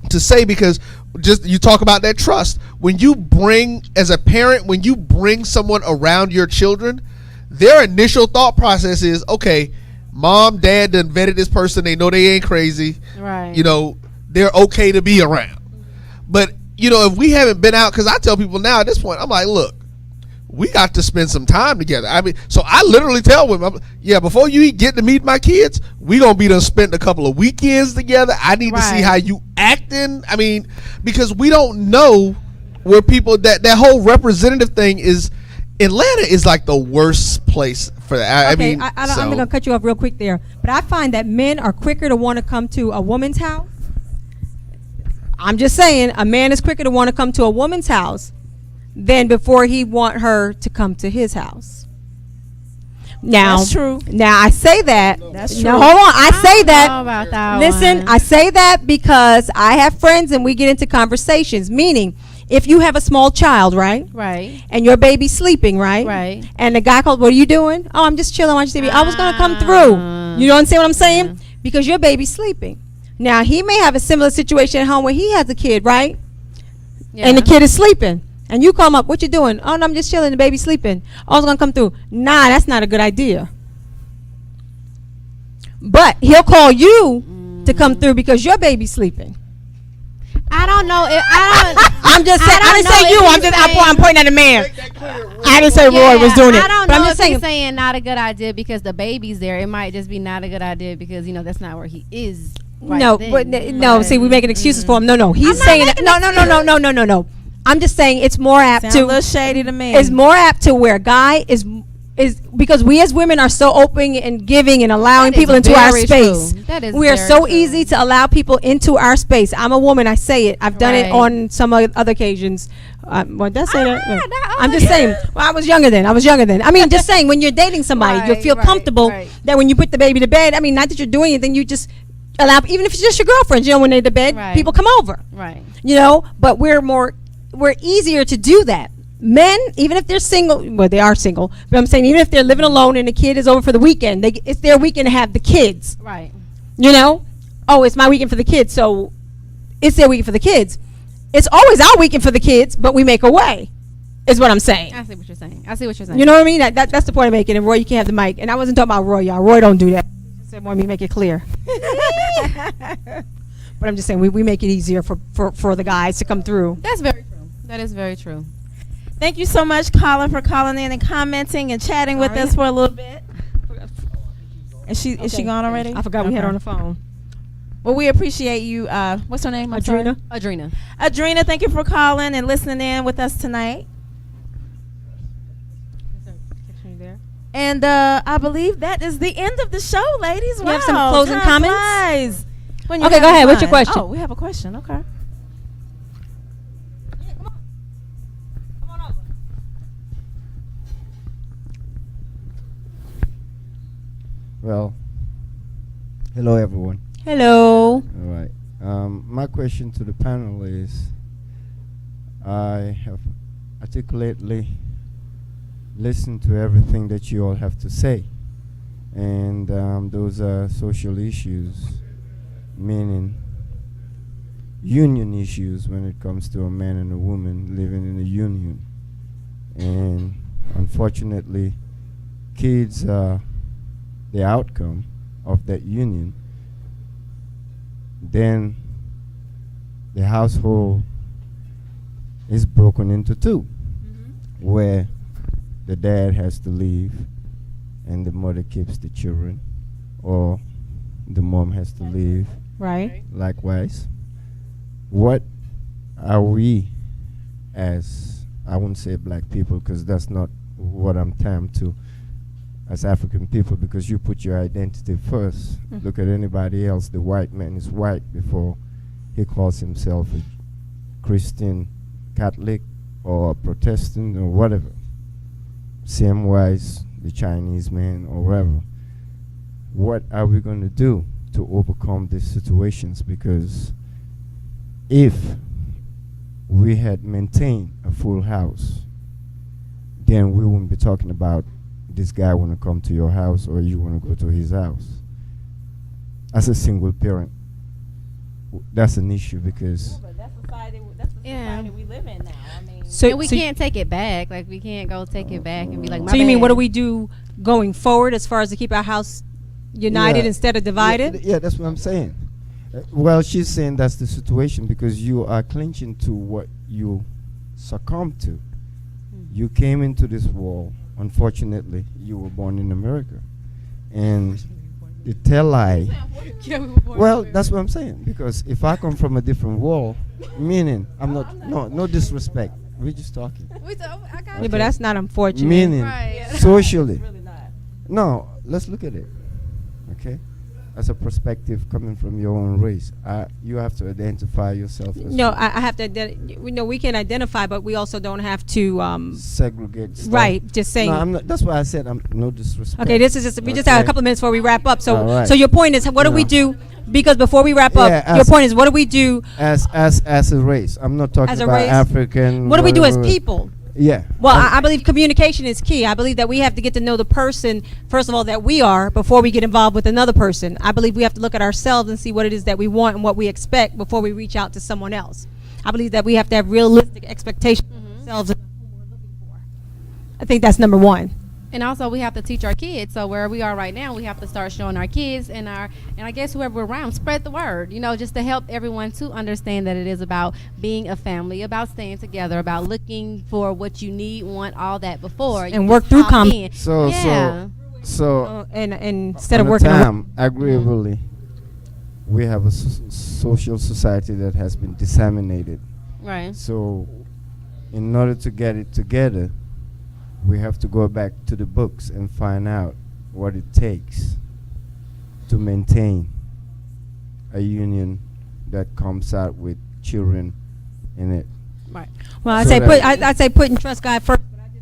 Speaker 6: to say, because just you talk about that trust. When you bring, as a parent, when you bring someone around your children, their initial thought process is, okay, Mom, Dad done vetted this person. They know they ain't crazy. Right. You know, they're okay to be around. But, you know, if we haven't been out, because I tell people now at this point, I'm like, look, we got to spend some time together. I mean, so I literally tell them, before you get to meet my kids, we gonna be done spent a couple of weekends together. I need to see how you acting. I mean, because we don't know where people, that whole representative thing is. Atlanta is like the worst place for that.
Speaker 1: Okay, I'm gonna cut you off real quick there, but I find that men are quicker to want to come to a woman's house. I'm just saying, a man is quicker to want to come to a woman's house than before he want her to come to his house. Now,
Speaker 3: that's true.
Speaker 1: Now I say that.
Speaker 3: That's true.
Speaker 1: Now hold on. I say that.
Speaker 2: Know about that
Speaker 1: Listen,
Speaker 2: one.
Speaker 1: I say that because I have friends and we get into conversations. Meaning, if you have a small child, right?
Speaker 2: Right.
Speaker 1: And your baby's sleeping, right?
Speaker 2: Right.
Speaker 1: And the guy calls, "What are you doing?" "Oh, I'm just chilling. I want you to be." I was gonna come through. You know what I'm saying? Because your baby's sleeping. Now he may have a similar situation at home where he has a kid, right? Yeah. And the kid is sleeping. And you come up, "What you doing?" "Oh, no, I'm just chilling. The baby's sleeping." "I was gonna come through." Nah, that's not a good idea. But he'll call you to come through because your baby's sleeping.
Speaker 2: I don't know.
Speaker 1: I'm just saying. I didn't say you. I'm pointing at a man. I didn't say Roy was doing it.
Speaker 2: I don't
Speaker 1: but
Speaker 2: know
Speaker 1: I'm just
Speaker 2: if he's saying not a good idea because the baby's there. It might just be not a good idea because that's not where he is. Right
Speaker 1: no,
Speaker 2: then.
Speaker 1: But see, we making excuses for him. No. He's saying that. No. I'm just saying it's more apt
Speaker 3: Sound
Speaker 1: to
Speaker 3: a little shady to me.
Speaker 1: It's more apt to where a guy is is because we as women are so open and giving and allowing
Speaker 2: That is
Speaker 1: people into our
Speaker 2: very
Speaker 1: space.
Speaker 2: true. That is
Speaker 1: We are
Speaker 2: very
Speaker 1: so
Speaker 2: true.
Speaker 1: easy to allow people into our space. I'm a woman. I say it. I've done it
Speaker 2: Right.
Speaker 1: on some other occasions. Well, that's it.
Speaker 2: no,
Speaker 1: I'm just saying. Well, I was younger then. I mean, just saying. When you're dating somebody, you
Speaker 2: Right,
Speaker 1: feel
Speaker 2: right,
Speaker 1: comfortable
Speaker 2: right.
Speaker 1: that when you put the baby to bed. I mean, not that you're doing anything. You just allow, even if it's just your girlfriends. You know, when they're to bed,
Speaker 2: Right.
Speaker 1: people come over.
Speaker 2: Right.
Speaker 1: You know, but we're easier to do that. Men, even if they're single, well, they are single, but I'm saying even if they're living alone and the kid is over for the weekend, it's their weekend to have the kids.
Speaker 2: Right.
Speaker 1: You know? Oh, it's my weekend for the kids, so it's their weekend for the kids. It's always our weekend for the kids, but we make a way, is what I'm saying.
Speaker 2: I see what you're saying.
Speaker 1: You know what I mean? That's the point I'm making. And Roy, you can't have the mic. And I wasn't talking about Roy, y'all. Roy don't do that. I just want me to make it clear. But I'm just saying, we make it easier for the guys to come through.
Speaker 2: That's very true. That is very true.
Speaker 3: Thank you so much, Colin, for calling in and commenting and chatting with us for a little bit. Is she gone already?
Speaker 1: I forgot we had her on the phone.
Speaker 3: Well, we appreciate you. What's her name? I'm sorry. Adrena, thank you for calling and listening in with us tonight. And I believe that is the end of the show, ladies.
Speaker 1: You have some closing comments?
Speaker 3: Flies. When
Speaker 1: Okay,
Speaker 3: you're
Speaker 1: go ahead.
Speaker 3: having
Speaker 1: What's your
Speaker 3: fun.
Speaker 1: question?
Speaker 3: Oh, we have a question. Okay.
Speaker 13: Well, hello everyone.
Speaker 1: Hello.
Speaker 13: All right. My question to the panel is, I have articulately listened to everything that you all have to say, and those are social issues, meaning union issues when it comes to a man and a woman living in a union. And unfortunately, kids are the outcome of that union. Then the household is broken into two, where the dad has to leave and the mother keeps the children, or the mom has to leave.
Speaker 1: Right.
Speaker 13: Likewise, what are we, as, I wouldn't say black people because that's not what I'm termed to, as African people, because you put your identity first. Look at anybody else. The white man is white before he calls himself a Christian, Catholic, or Protestant, or whatever. Same wise, the Chinese man, or whatever. What are we going to do to overcome these situations? Because if we had maintained a full house, then we wouldn't be talking about this guy want to come to your house or you want to go to his house. As a single parent, that's an issue because
Speaker 3: But that's the society we live in now. I mean,
Speaker 1: So
Speaker 2: And we can't take it back. Like, we can't go take it back and be like, my
Speaker 1: So you mean,
Speaker 2: bad.
Speaker 1: what do we do going forward as far as to keep our house united instead of divided?
Speaker 13: Yeah, that's what I'm saying. Well, she's saying that's the situation because you are clinching to what you succumb to. You came into this world. Unfortunately, you were born in America, and the tell lie. Well, that's what I'm saying. Because if I come from a different world, meaning I'm not. No disrespect. We're just talking.
Speaker 1: Yeah, but that's not unfortunate.
Speaker 13: Meaning socially. No, let's look at it. Okay, as a perspective coming from your own race, you have to identify yourself as
Speaker 1: No, I have to. We can identify, but we also don't have to
Speaker 13: segregate stuff.
Speaker 1: Right, just saying.
Speaker 13: No, I'm not, that's why I said I'm no disrespect.
Speaker 1: Okay, this is just we just have a couple of minutes before we wrap up. So
Speaker 13: All right.
Speaker 1: so your point is, what do we do? Because before we wrap up,
Speaker 13: Yeah,
Speaker 1: your
Speaker 13: as-
Speaker 1: point is, what do we do
Speaker 13: as a race? I'm not talking
Speaker 1: as a
Speaker 13: about
Speaker 1: race?
Speaker 13: African.
Speaker 1: What do we do as
Speaker 13: whatever.
Speaker 1: people?
Speaker 13: Yeah.
Speaker 1: Well, I believe communication is key. I believe that we have to get to know the person, first of all, that we are before we get involved with another person. I believe we have to look at ourselves and see what it is that we want and what we expect before we reach out to someone else. I believe that we have to have realistic expectations of ourselves and who we're looking for. I think that's number one.
Speaker 2: And also, we have to teach our kids. So where we are right now, we have to start showing our kids and I guess whoever we're around, spread the word. You know, just to help everyone to understand that it is about being a family, about staying together, about looking for what you need, want, all that before
Speaker 1: And
Speaker 2: you
Speaker 1: work
Speaker 2: just
Speaker 1: through
Speaker 2: hop
Speaker 1: com-
Speaker 2: in.
Speaker 13: So
Speaker 2: Yeah.
Speaker 1: And instead of
Speaker 13: on a
Speaker 1: working
Speaker 13: time, agreeably, we have a social society that has been disseminated.
Speaker 2: Right.
Speaker 13: So, in order to get it together, we have to go back to the books and find out what it takes to maintain a union that comes out with children in it.
Speaker 1: Right. Well, I'd
Speaker 13: So
Speaker 1: say
Speaker 13: that-
Speaker 1: I'd say put and trust God first.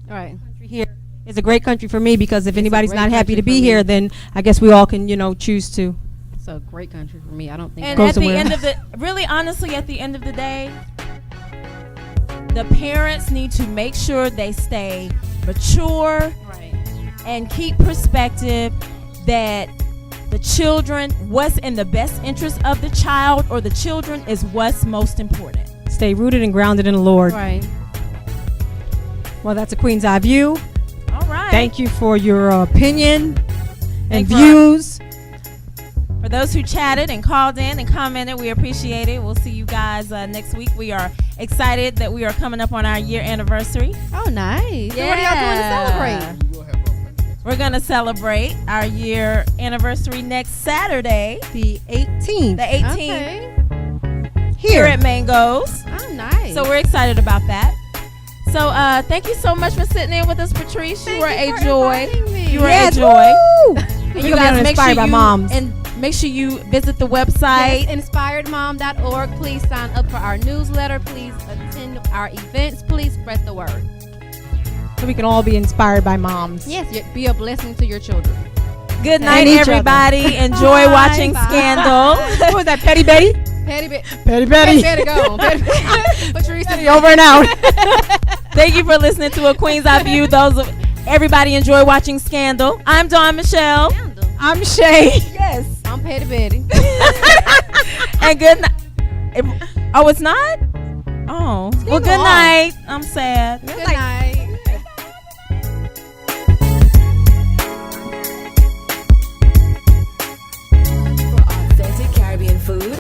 Speaker 2: Right.
Speaker 1: Country here is a great country for me because if
Speaker 2: It's a
Speaker 1: anybody's
Speaker 2: great
Speaker 1: not happy
Speaker 2: country
Speaker 1: to
Speaker 2: for
Speaker 1: be
Speaker 2: me.
Speaker 1: here, then I guess we all can, choose to.
Speaker 2: It's a great country for me. I don't think.
Speaker 3: And
Speaker 1: Go
Speaker 3: at the
Speaker 1: somewhere.
Speaker 3: end of the, really honestly, at the end of the day, the parents need to make sure they stay mature
Speaker 2: Right.
Speaker 3: and keep perspective that the children, what's in the best interest of the child or the children is what's most important.
Speaker 1: Stay rooted and grounded in the Lord.
Speaker 2: Right.
Speaker 1: Well, that's a Queen's Eye view.
Speaker 3: All right.
Speaker 1: Thank you for your opinion and
Speaker 3: Thank you.
Speaker 1: views.
Speaker 3: For those who chatted and called in and commented, we appreciate it. We'll see you guys next week. We are excited that we are coming up on our year anniversary.
Speaker 2: Oh, nice. So what are y'all doing to celebrate?
Speaker 3: We're going to celebrate our year anniversary next Saturday,
Speaker 1: The 18th.
Speaker 3: the 18th,
Speaker 2: Okay.
Speaker 3: here at Mangoes.
Speaker 2: Oh, nice.
Speaker 3: So we're excited about that. So thank you so much for sitting in with us, Patrice. You were a joy. You were a joy.
Speaker 1: Woo!
Speaker 3: And
Speaker 1: We're
Speaker 3: you
Speaker 1: gonna be
Speaker 3: guys make
Speaker 1: Inspired
Speaker 3: sure
Speaker 1: by
Speaker 3: you
Speaker 1: Moms.
Speaker 3: and make sure you visit the website.
Speaker 2: Yes, inspiredmom.org. Please sign up for our newsletter. Please attend our events. Please spread the word.
Speaker 1: So we can all be inspired by moms.
Speaker 2: Yes, be a blessing to your children.
Speaker 3: Good night,
Speaker 1: each other.
Speaker 3: everybody. Enjoy
Speaker 2: Bye.
Speaker 3: watching
Speaker 2: Bye.
Speaker 3: Scandal.
Speaker 1: What was that, Petty Betty?
Speaker 2: Petty bit.
Speaker 1: Petty Betty.
Speaker 2: Petty go. Patrice.
Speaker 1: Over and out.
Speaker 3: Thank you for listening to A Queen's Eye View. Everybody enjoy watching Scandal. I'm Dawn Michelle.
Speaker 1: I'm Shay.
Speaker 3: Yes.
Speaker 2: I'm Petty Betty.
Speaker 3: And good night. Oh, it's not? Oh. Well, good night. I'm sad.
Speaker 2: Good night.